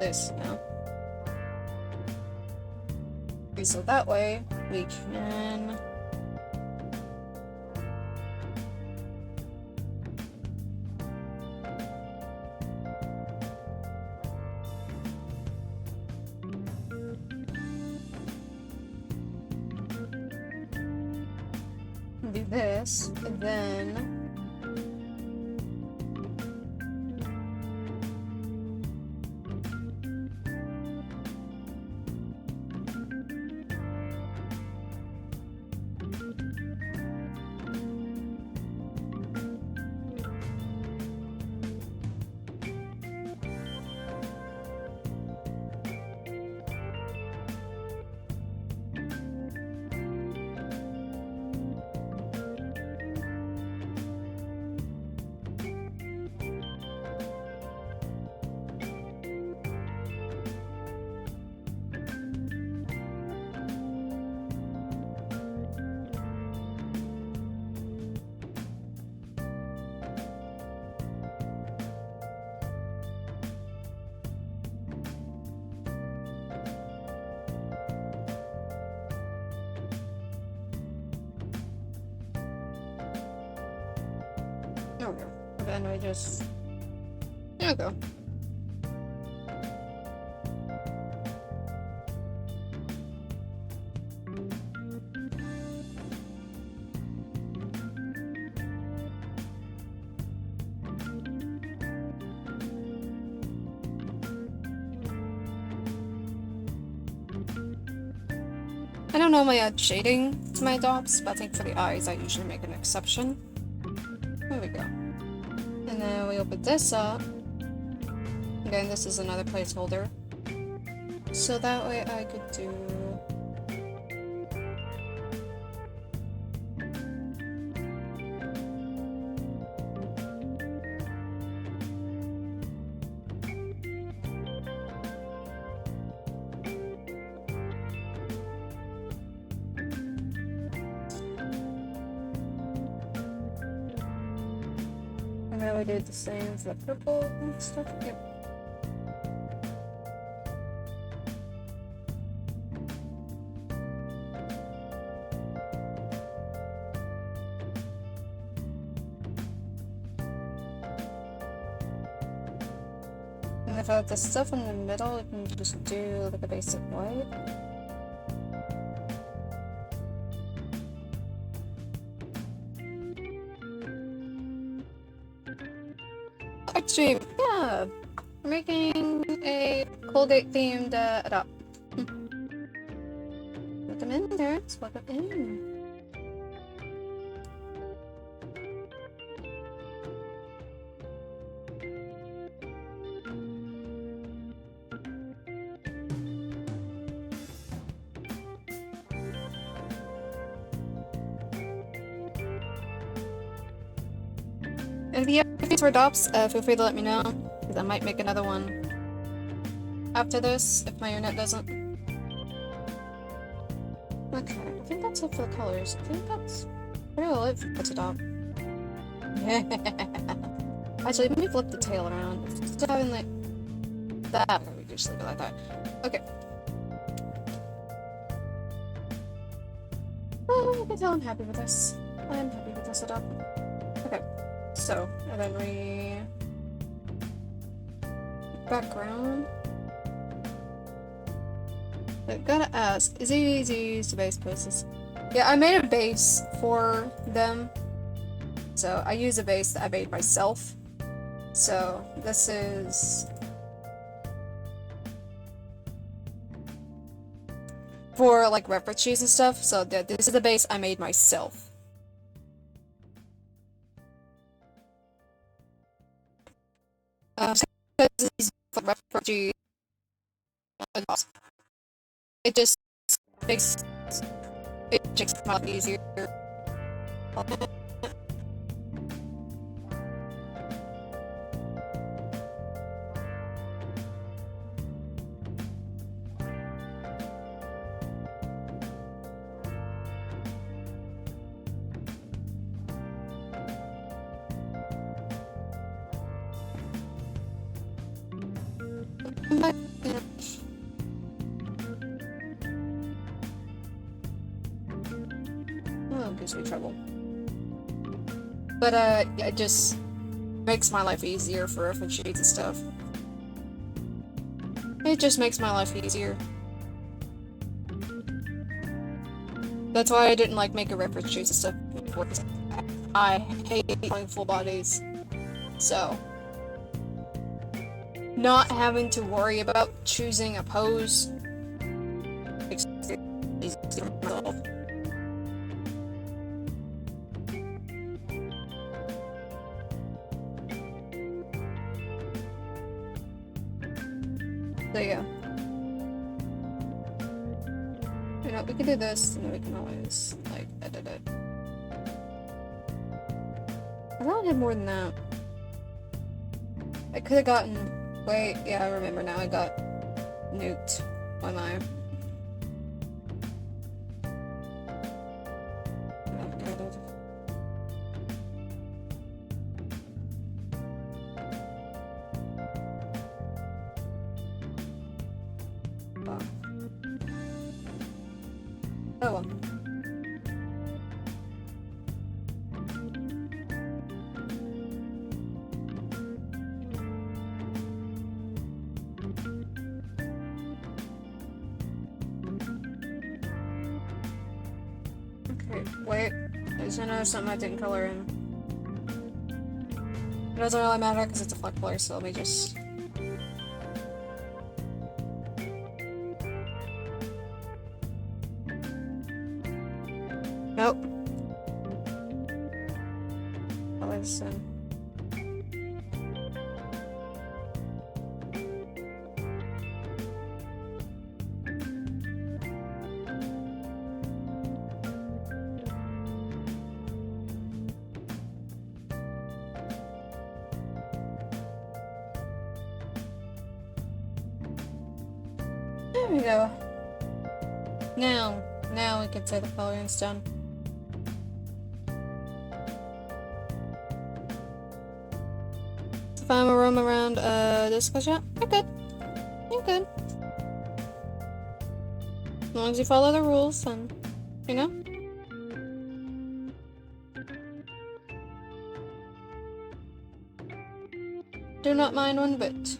Speaker 1: this now. Okay, so that way we can do this, and then there we go. And then we just there we go. I don't normally add shading to my dots, but I think for the eyes I usually make an exception. There we go. And then we open this up. Again, this is another placeholder. So that way I could do... And then we did the same for the purple and stuff. Yep. And for the stuff in the middle, you can just do like a basic white. Actually, yeah, yeah, we're making a Colgate themed adopt. Welcome in, Terrence. Welcome in. If you have these for adopts, feel free to let me know, because I might make another one after this if my internet doesn't. Okay, I think that's it for the colors. I think that's pretty well it for Let's Adopt. Actually, let me flip the tail around. Instead of having like that, we just leave it like that. Okay. Oh, you can tell I'm happy with this. I'm happy with this adopt. Okay, so, and then we... background. I gotta ask, is it easy to use the base poses? Yeah, I made a base for them. So, I use a base that I made myself. So, this is... for, like, reference sheets and stuff. So, this is the base I made myself. It just makes it a lot easier. Oh, gives me trouble. But it just makes my life easier for reference sheets and stuff. It just makes my life easier. That's why I didn't like make a reference sheets and stuff before, because I hate doing full bodies. So, not having to worry about choosing a pose makes it easy for myself. So yeah. You know, we can do this, and then we can always, like, edit it. I thought I had more than that. I could have gotten... Wait, yeah, I remember now. I got nuked by my... Oh well. Okay, wait. I just noticed something I didn't color in. It doesn't really matter because it's a fleck color, so let me just... Nope. I'll listen. There we go. Now we can say the coloring's done. If I'm a roam around this shop, you're good. You're good. As long as you follow the rules, and you know. Do not mind one bit.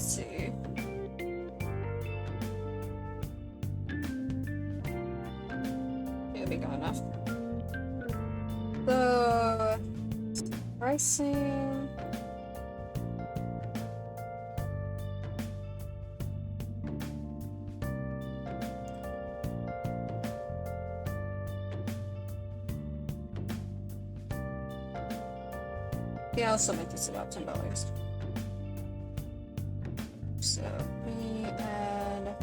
Speaker 1: Let's see. It'll be good enough. The pricing. Yeah, I'll still make this about $10. So we add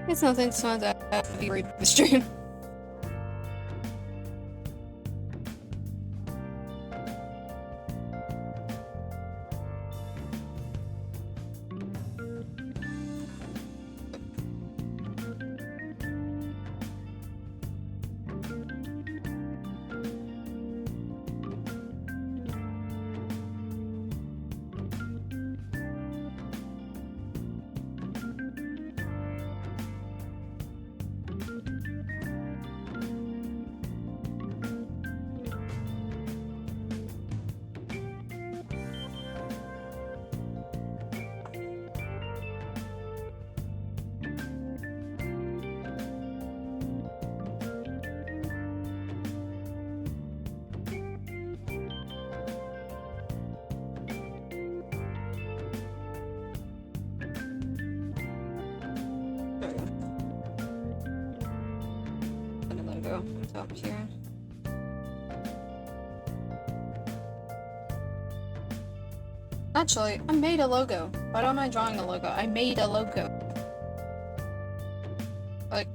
Speaker 1: it's nothing, it's not that I have to be read the stream. Top here. Actually, I made a logo. Why don't I drawing a logo? I made a logo. Like,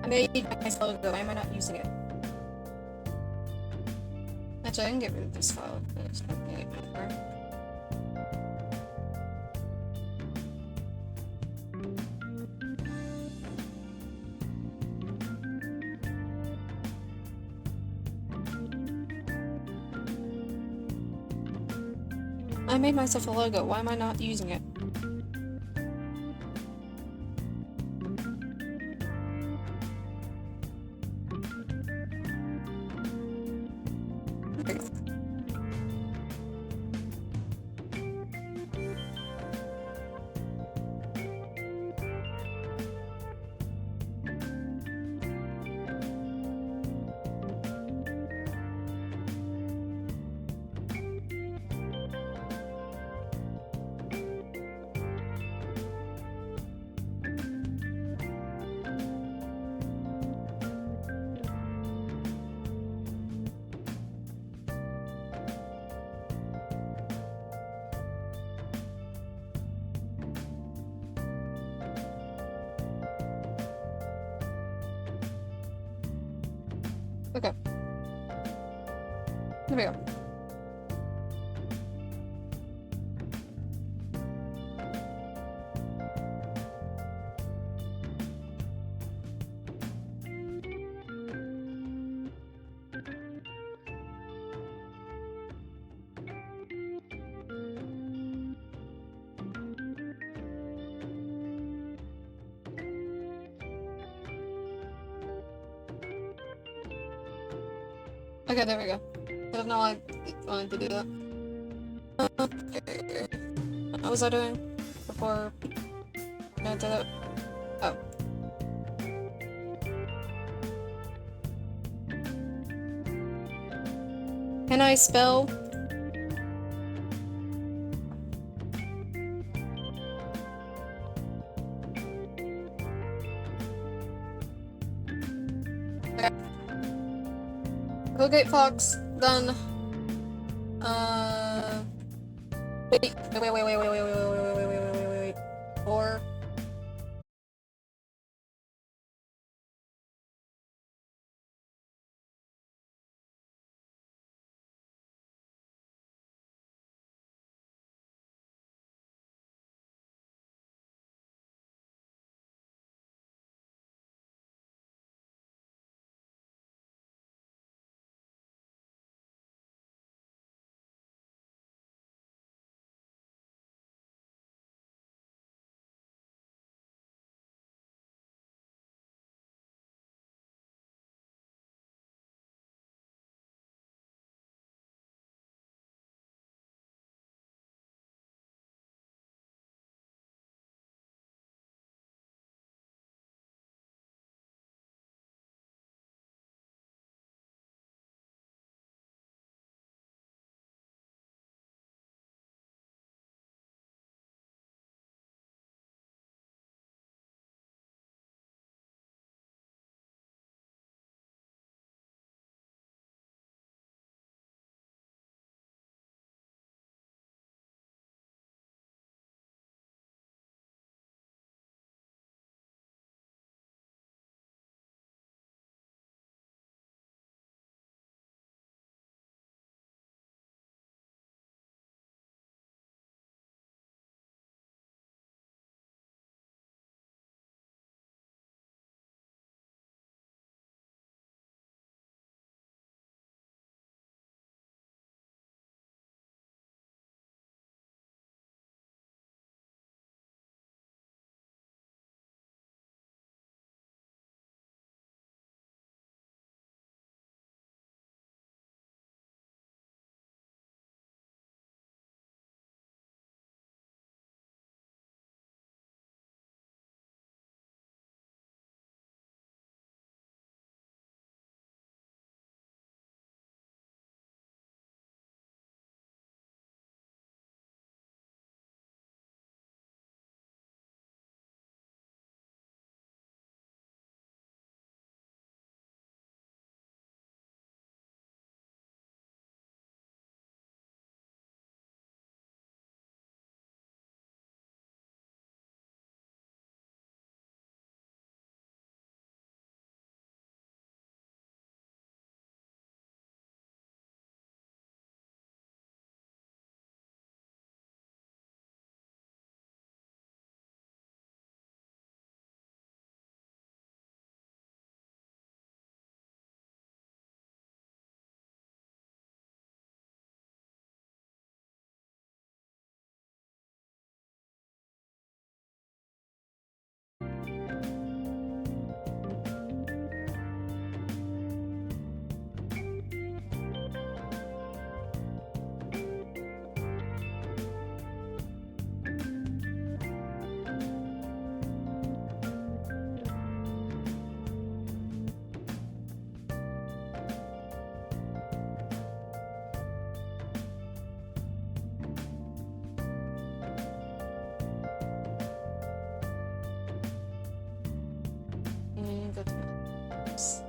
Speaker 1: I made a nice logo. Why am I not using it? Actually, I can get rid of this file. It's not really better. I made myself a logo. Why am I not using it? Okay. There we go. Okay, there we go. I don't know why I wanted to do that. Okay. What was I doing before I did it? Oh. Can I spell? Okay. Colgate Fox, then wait. Or good maps.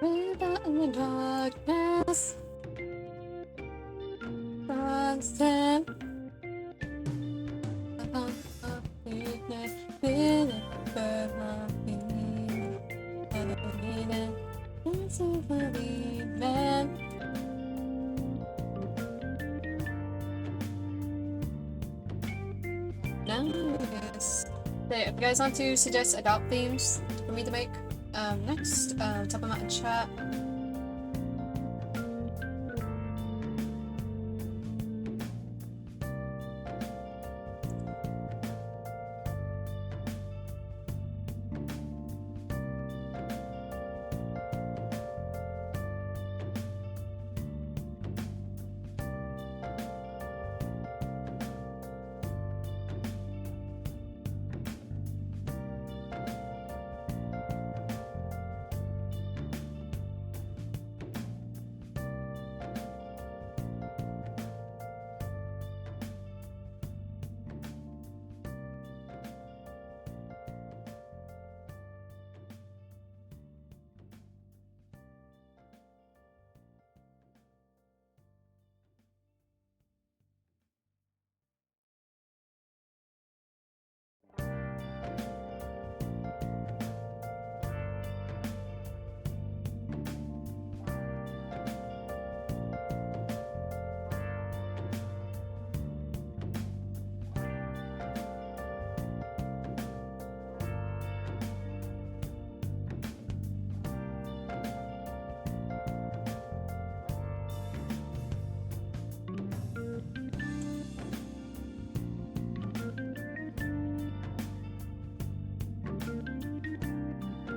Speaker 1: Without in the darkness, constant. I found a weakness, feel it burn my feet. I need it, it's a believing. Nice. So if you guys want to suggest adult themes for me to make next, type them out in chat.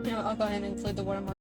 Speaker 1: You know, I'll go ahead and include the watermark.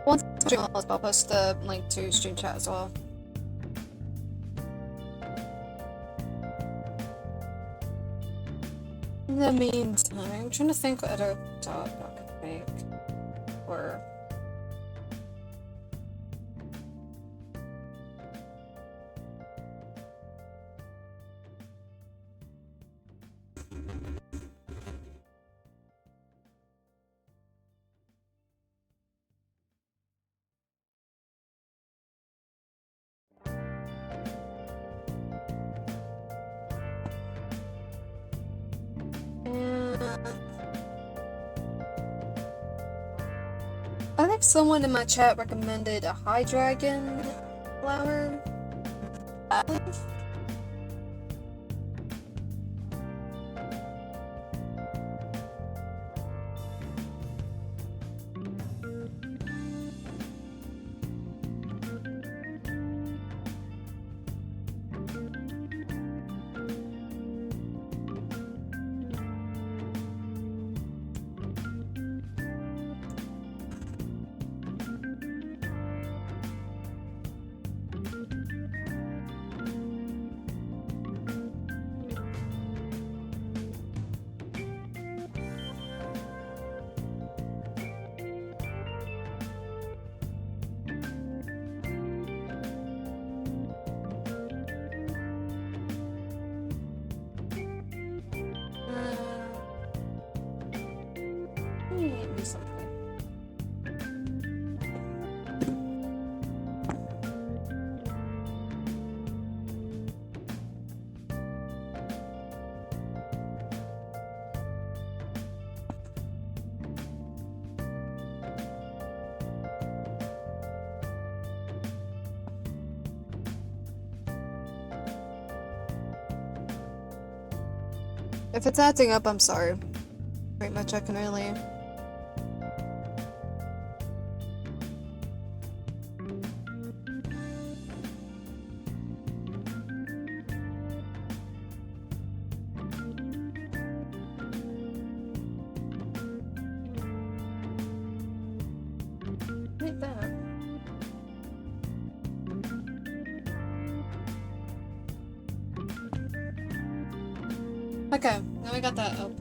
Speaker 1: Once I'll post the link to stream chat as well. In the meantime, I'm trying to think what other dot I could make. Or I think someone in my chat recommended a high dragon flower. If it's acting up, I'm sorry. Pretty much I can only... Like that. Okay, now we got that up.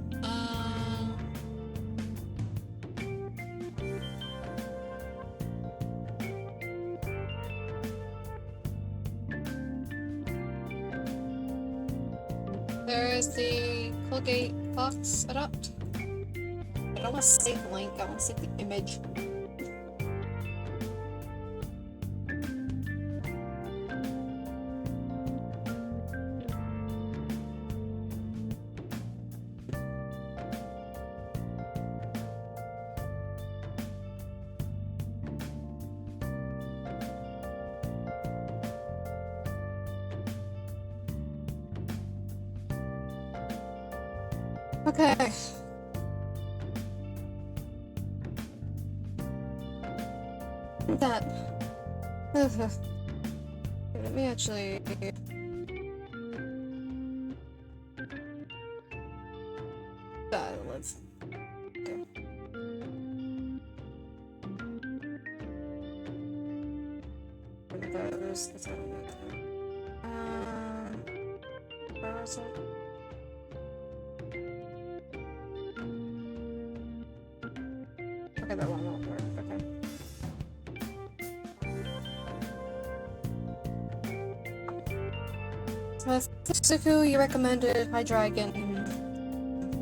Speaker 1: There is the Colgate Fox Adopt. I don't want to save the link, I want to save the image. Okay. That. Let me actually. Let's. Okay. Those. That's what where is it? Okay, that one won't work. Okay. So Suku, you recommended High Dragon.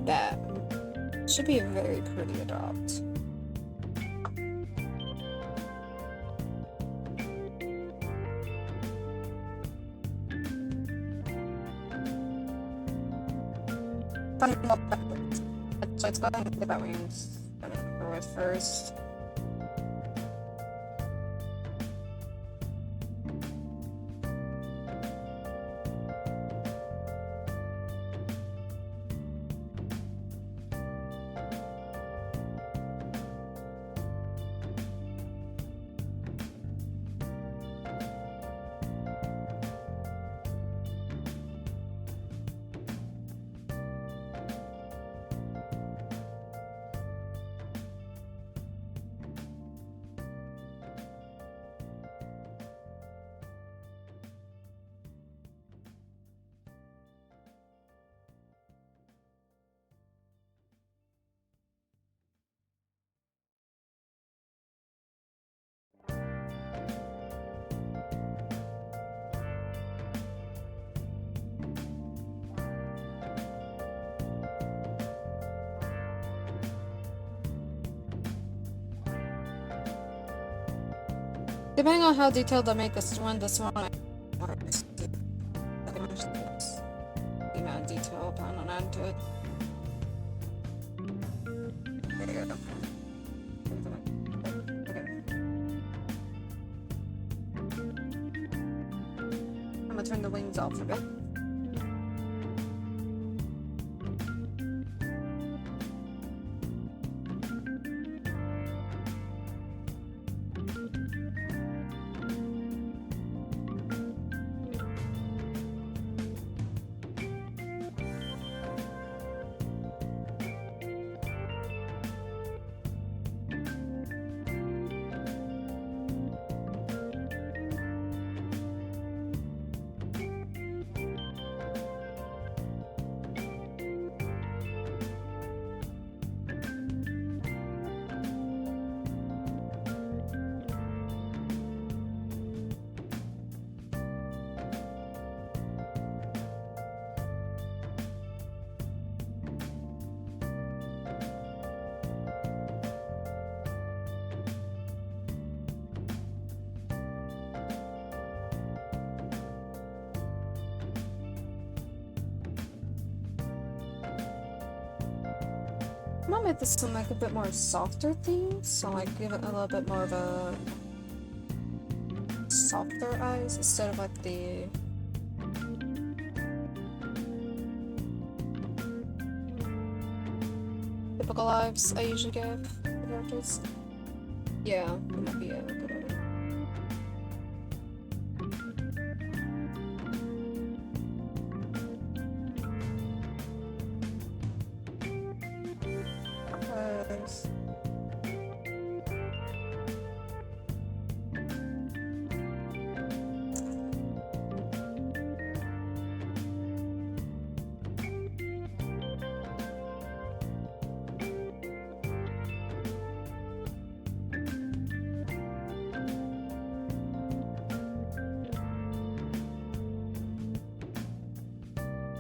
Speaker 1: That should be a very pretty adopt. So let's go ahead and get that wings first. Depending on how detailed I make this one I can actually the amount of detail I plan on adding to it. There you go. Okay. I'm gonna turn the wings off a bit. I'm gonna make this some like a bit more softer theme, so like give it a little bit more of a softer eyes instead of like the typical eyes I usually give the characters. Yeah, that might be a good idea. Eyes.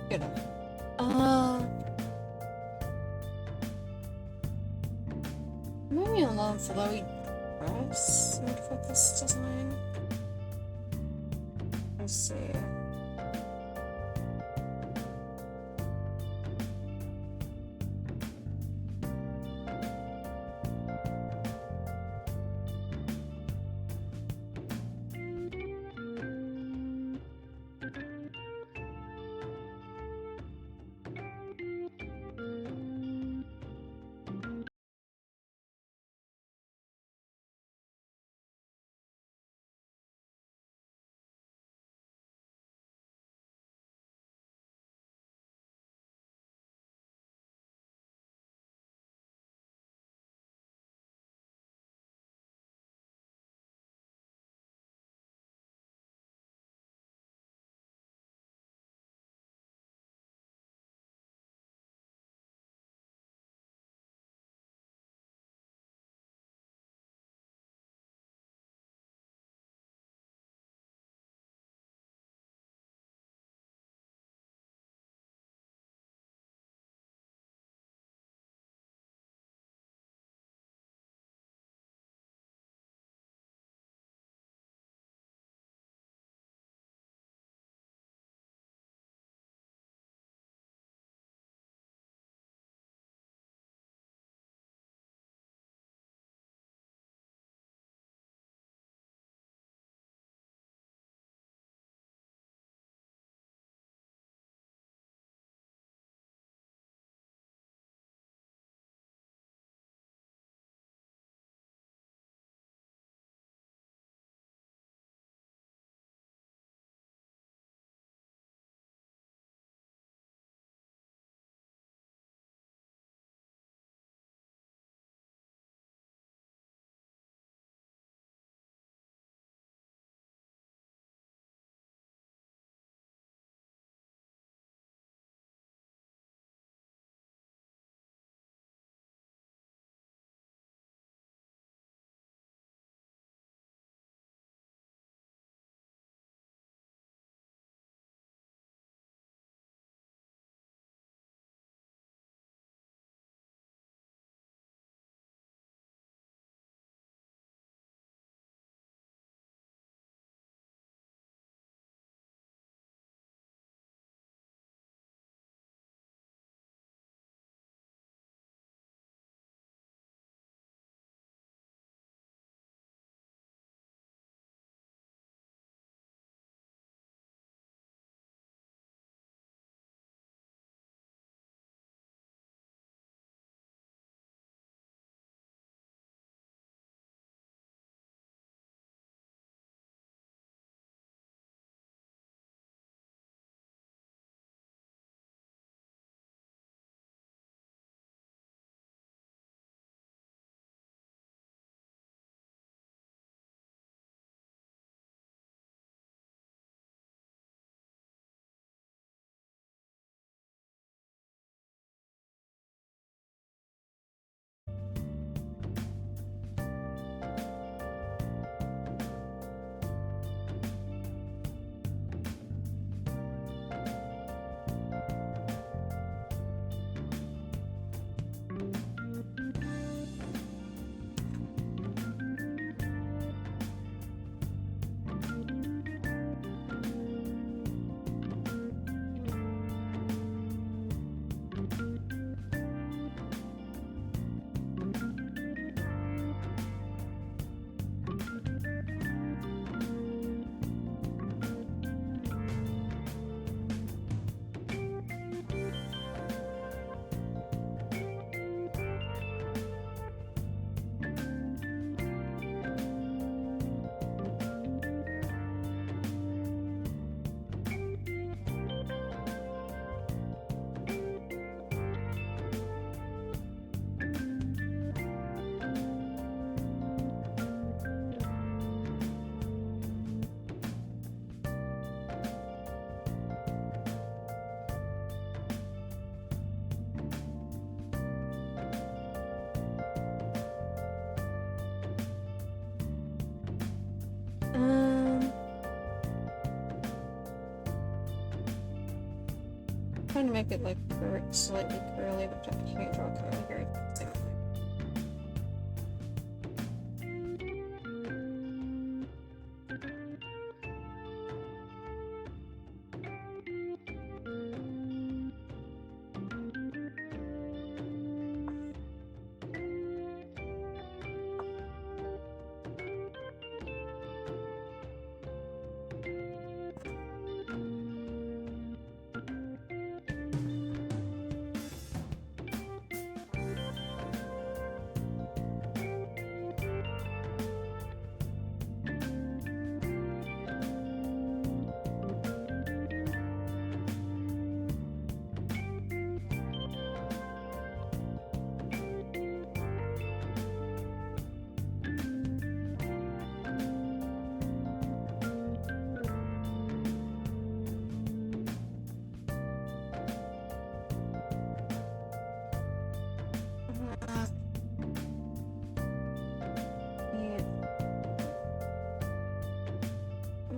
Speaker 1: Good enough. Maybe a long flowy dress would fit this design. Let's see. trying to make it like slightly curly, but I can't draw curly here.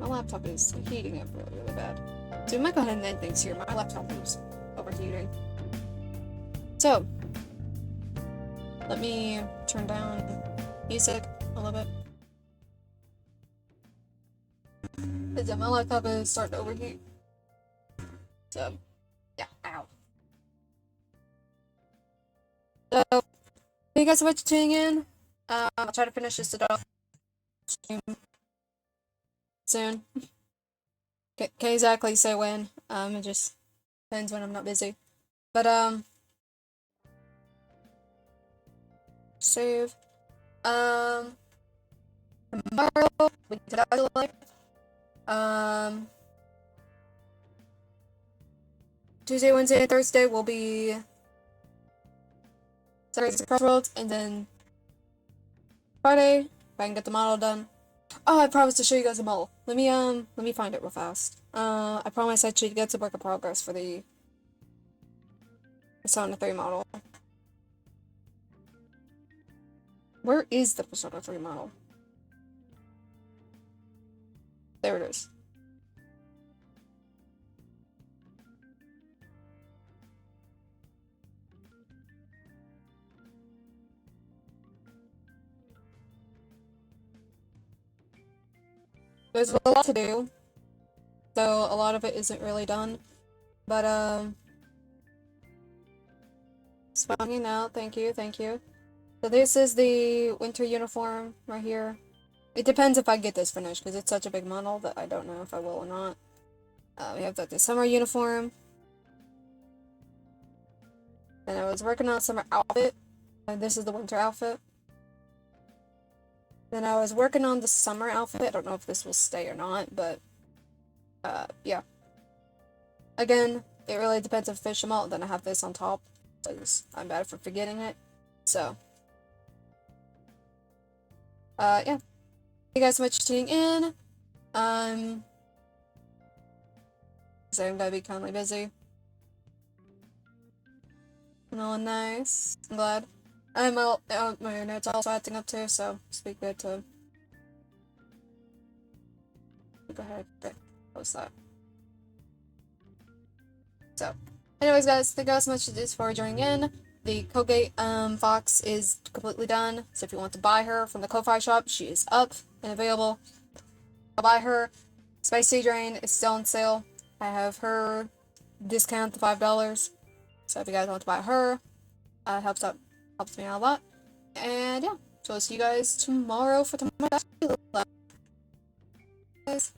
Speaker 1: My laptop is heating up really, really bad. So we might go ahead and end things here. My laptop is overheating. So, let me turn down music a little bit. Because my laptop is starting to overheat. So, yeah, ow. So, thank you guys so much for tuning in. I'll try to finish this stream soon. Can't exactly say when. It just depends when I'm not busy. But, save. Tomorrow, we did life. Tuesday, Wednesday, and Thursday will be Saturday Crossroads, and then Friday, if I can get the model done. Oh, I promised to show you guys the model. Let me find it real fast. I promised I should get to work in progress for the Persona 3 model. Where is the Persona 3 model? There it is. There's a lot to do, so a lot of it isn't really done, but spawning out, thank you. So this is the winter uniform right here. It depends if I get this finished, because it's such a big model that I don't know if I will or not. We have the summer uniform. And I was working on summer outfit, and this is the winter outfit. Then I was working on the summer outfit. I don't know if this will stay or not, but yeah. Again, it really depends if fish them out. Then I have this on top, because I'm bad for forgetting it. So, yeah. Thank you guys so much for tuning in. So I'm gonna be kindly busy. No, nice. I'm glad. My internet's also acting up too, so it's be good to go ahead and post that. So, anyways, guys, thank you guys so much for joining in. The Colgate Fox is completely done, so if you want to buy her from the Ko-Fi shop, she is up and available. I'll buy her. Spicy Drain is still on sale. I have her discount to $5. So if you guys want to buy her, helps me out a lot. And yeah, so I'll see you guys tomorrow for tomorrow. Guys.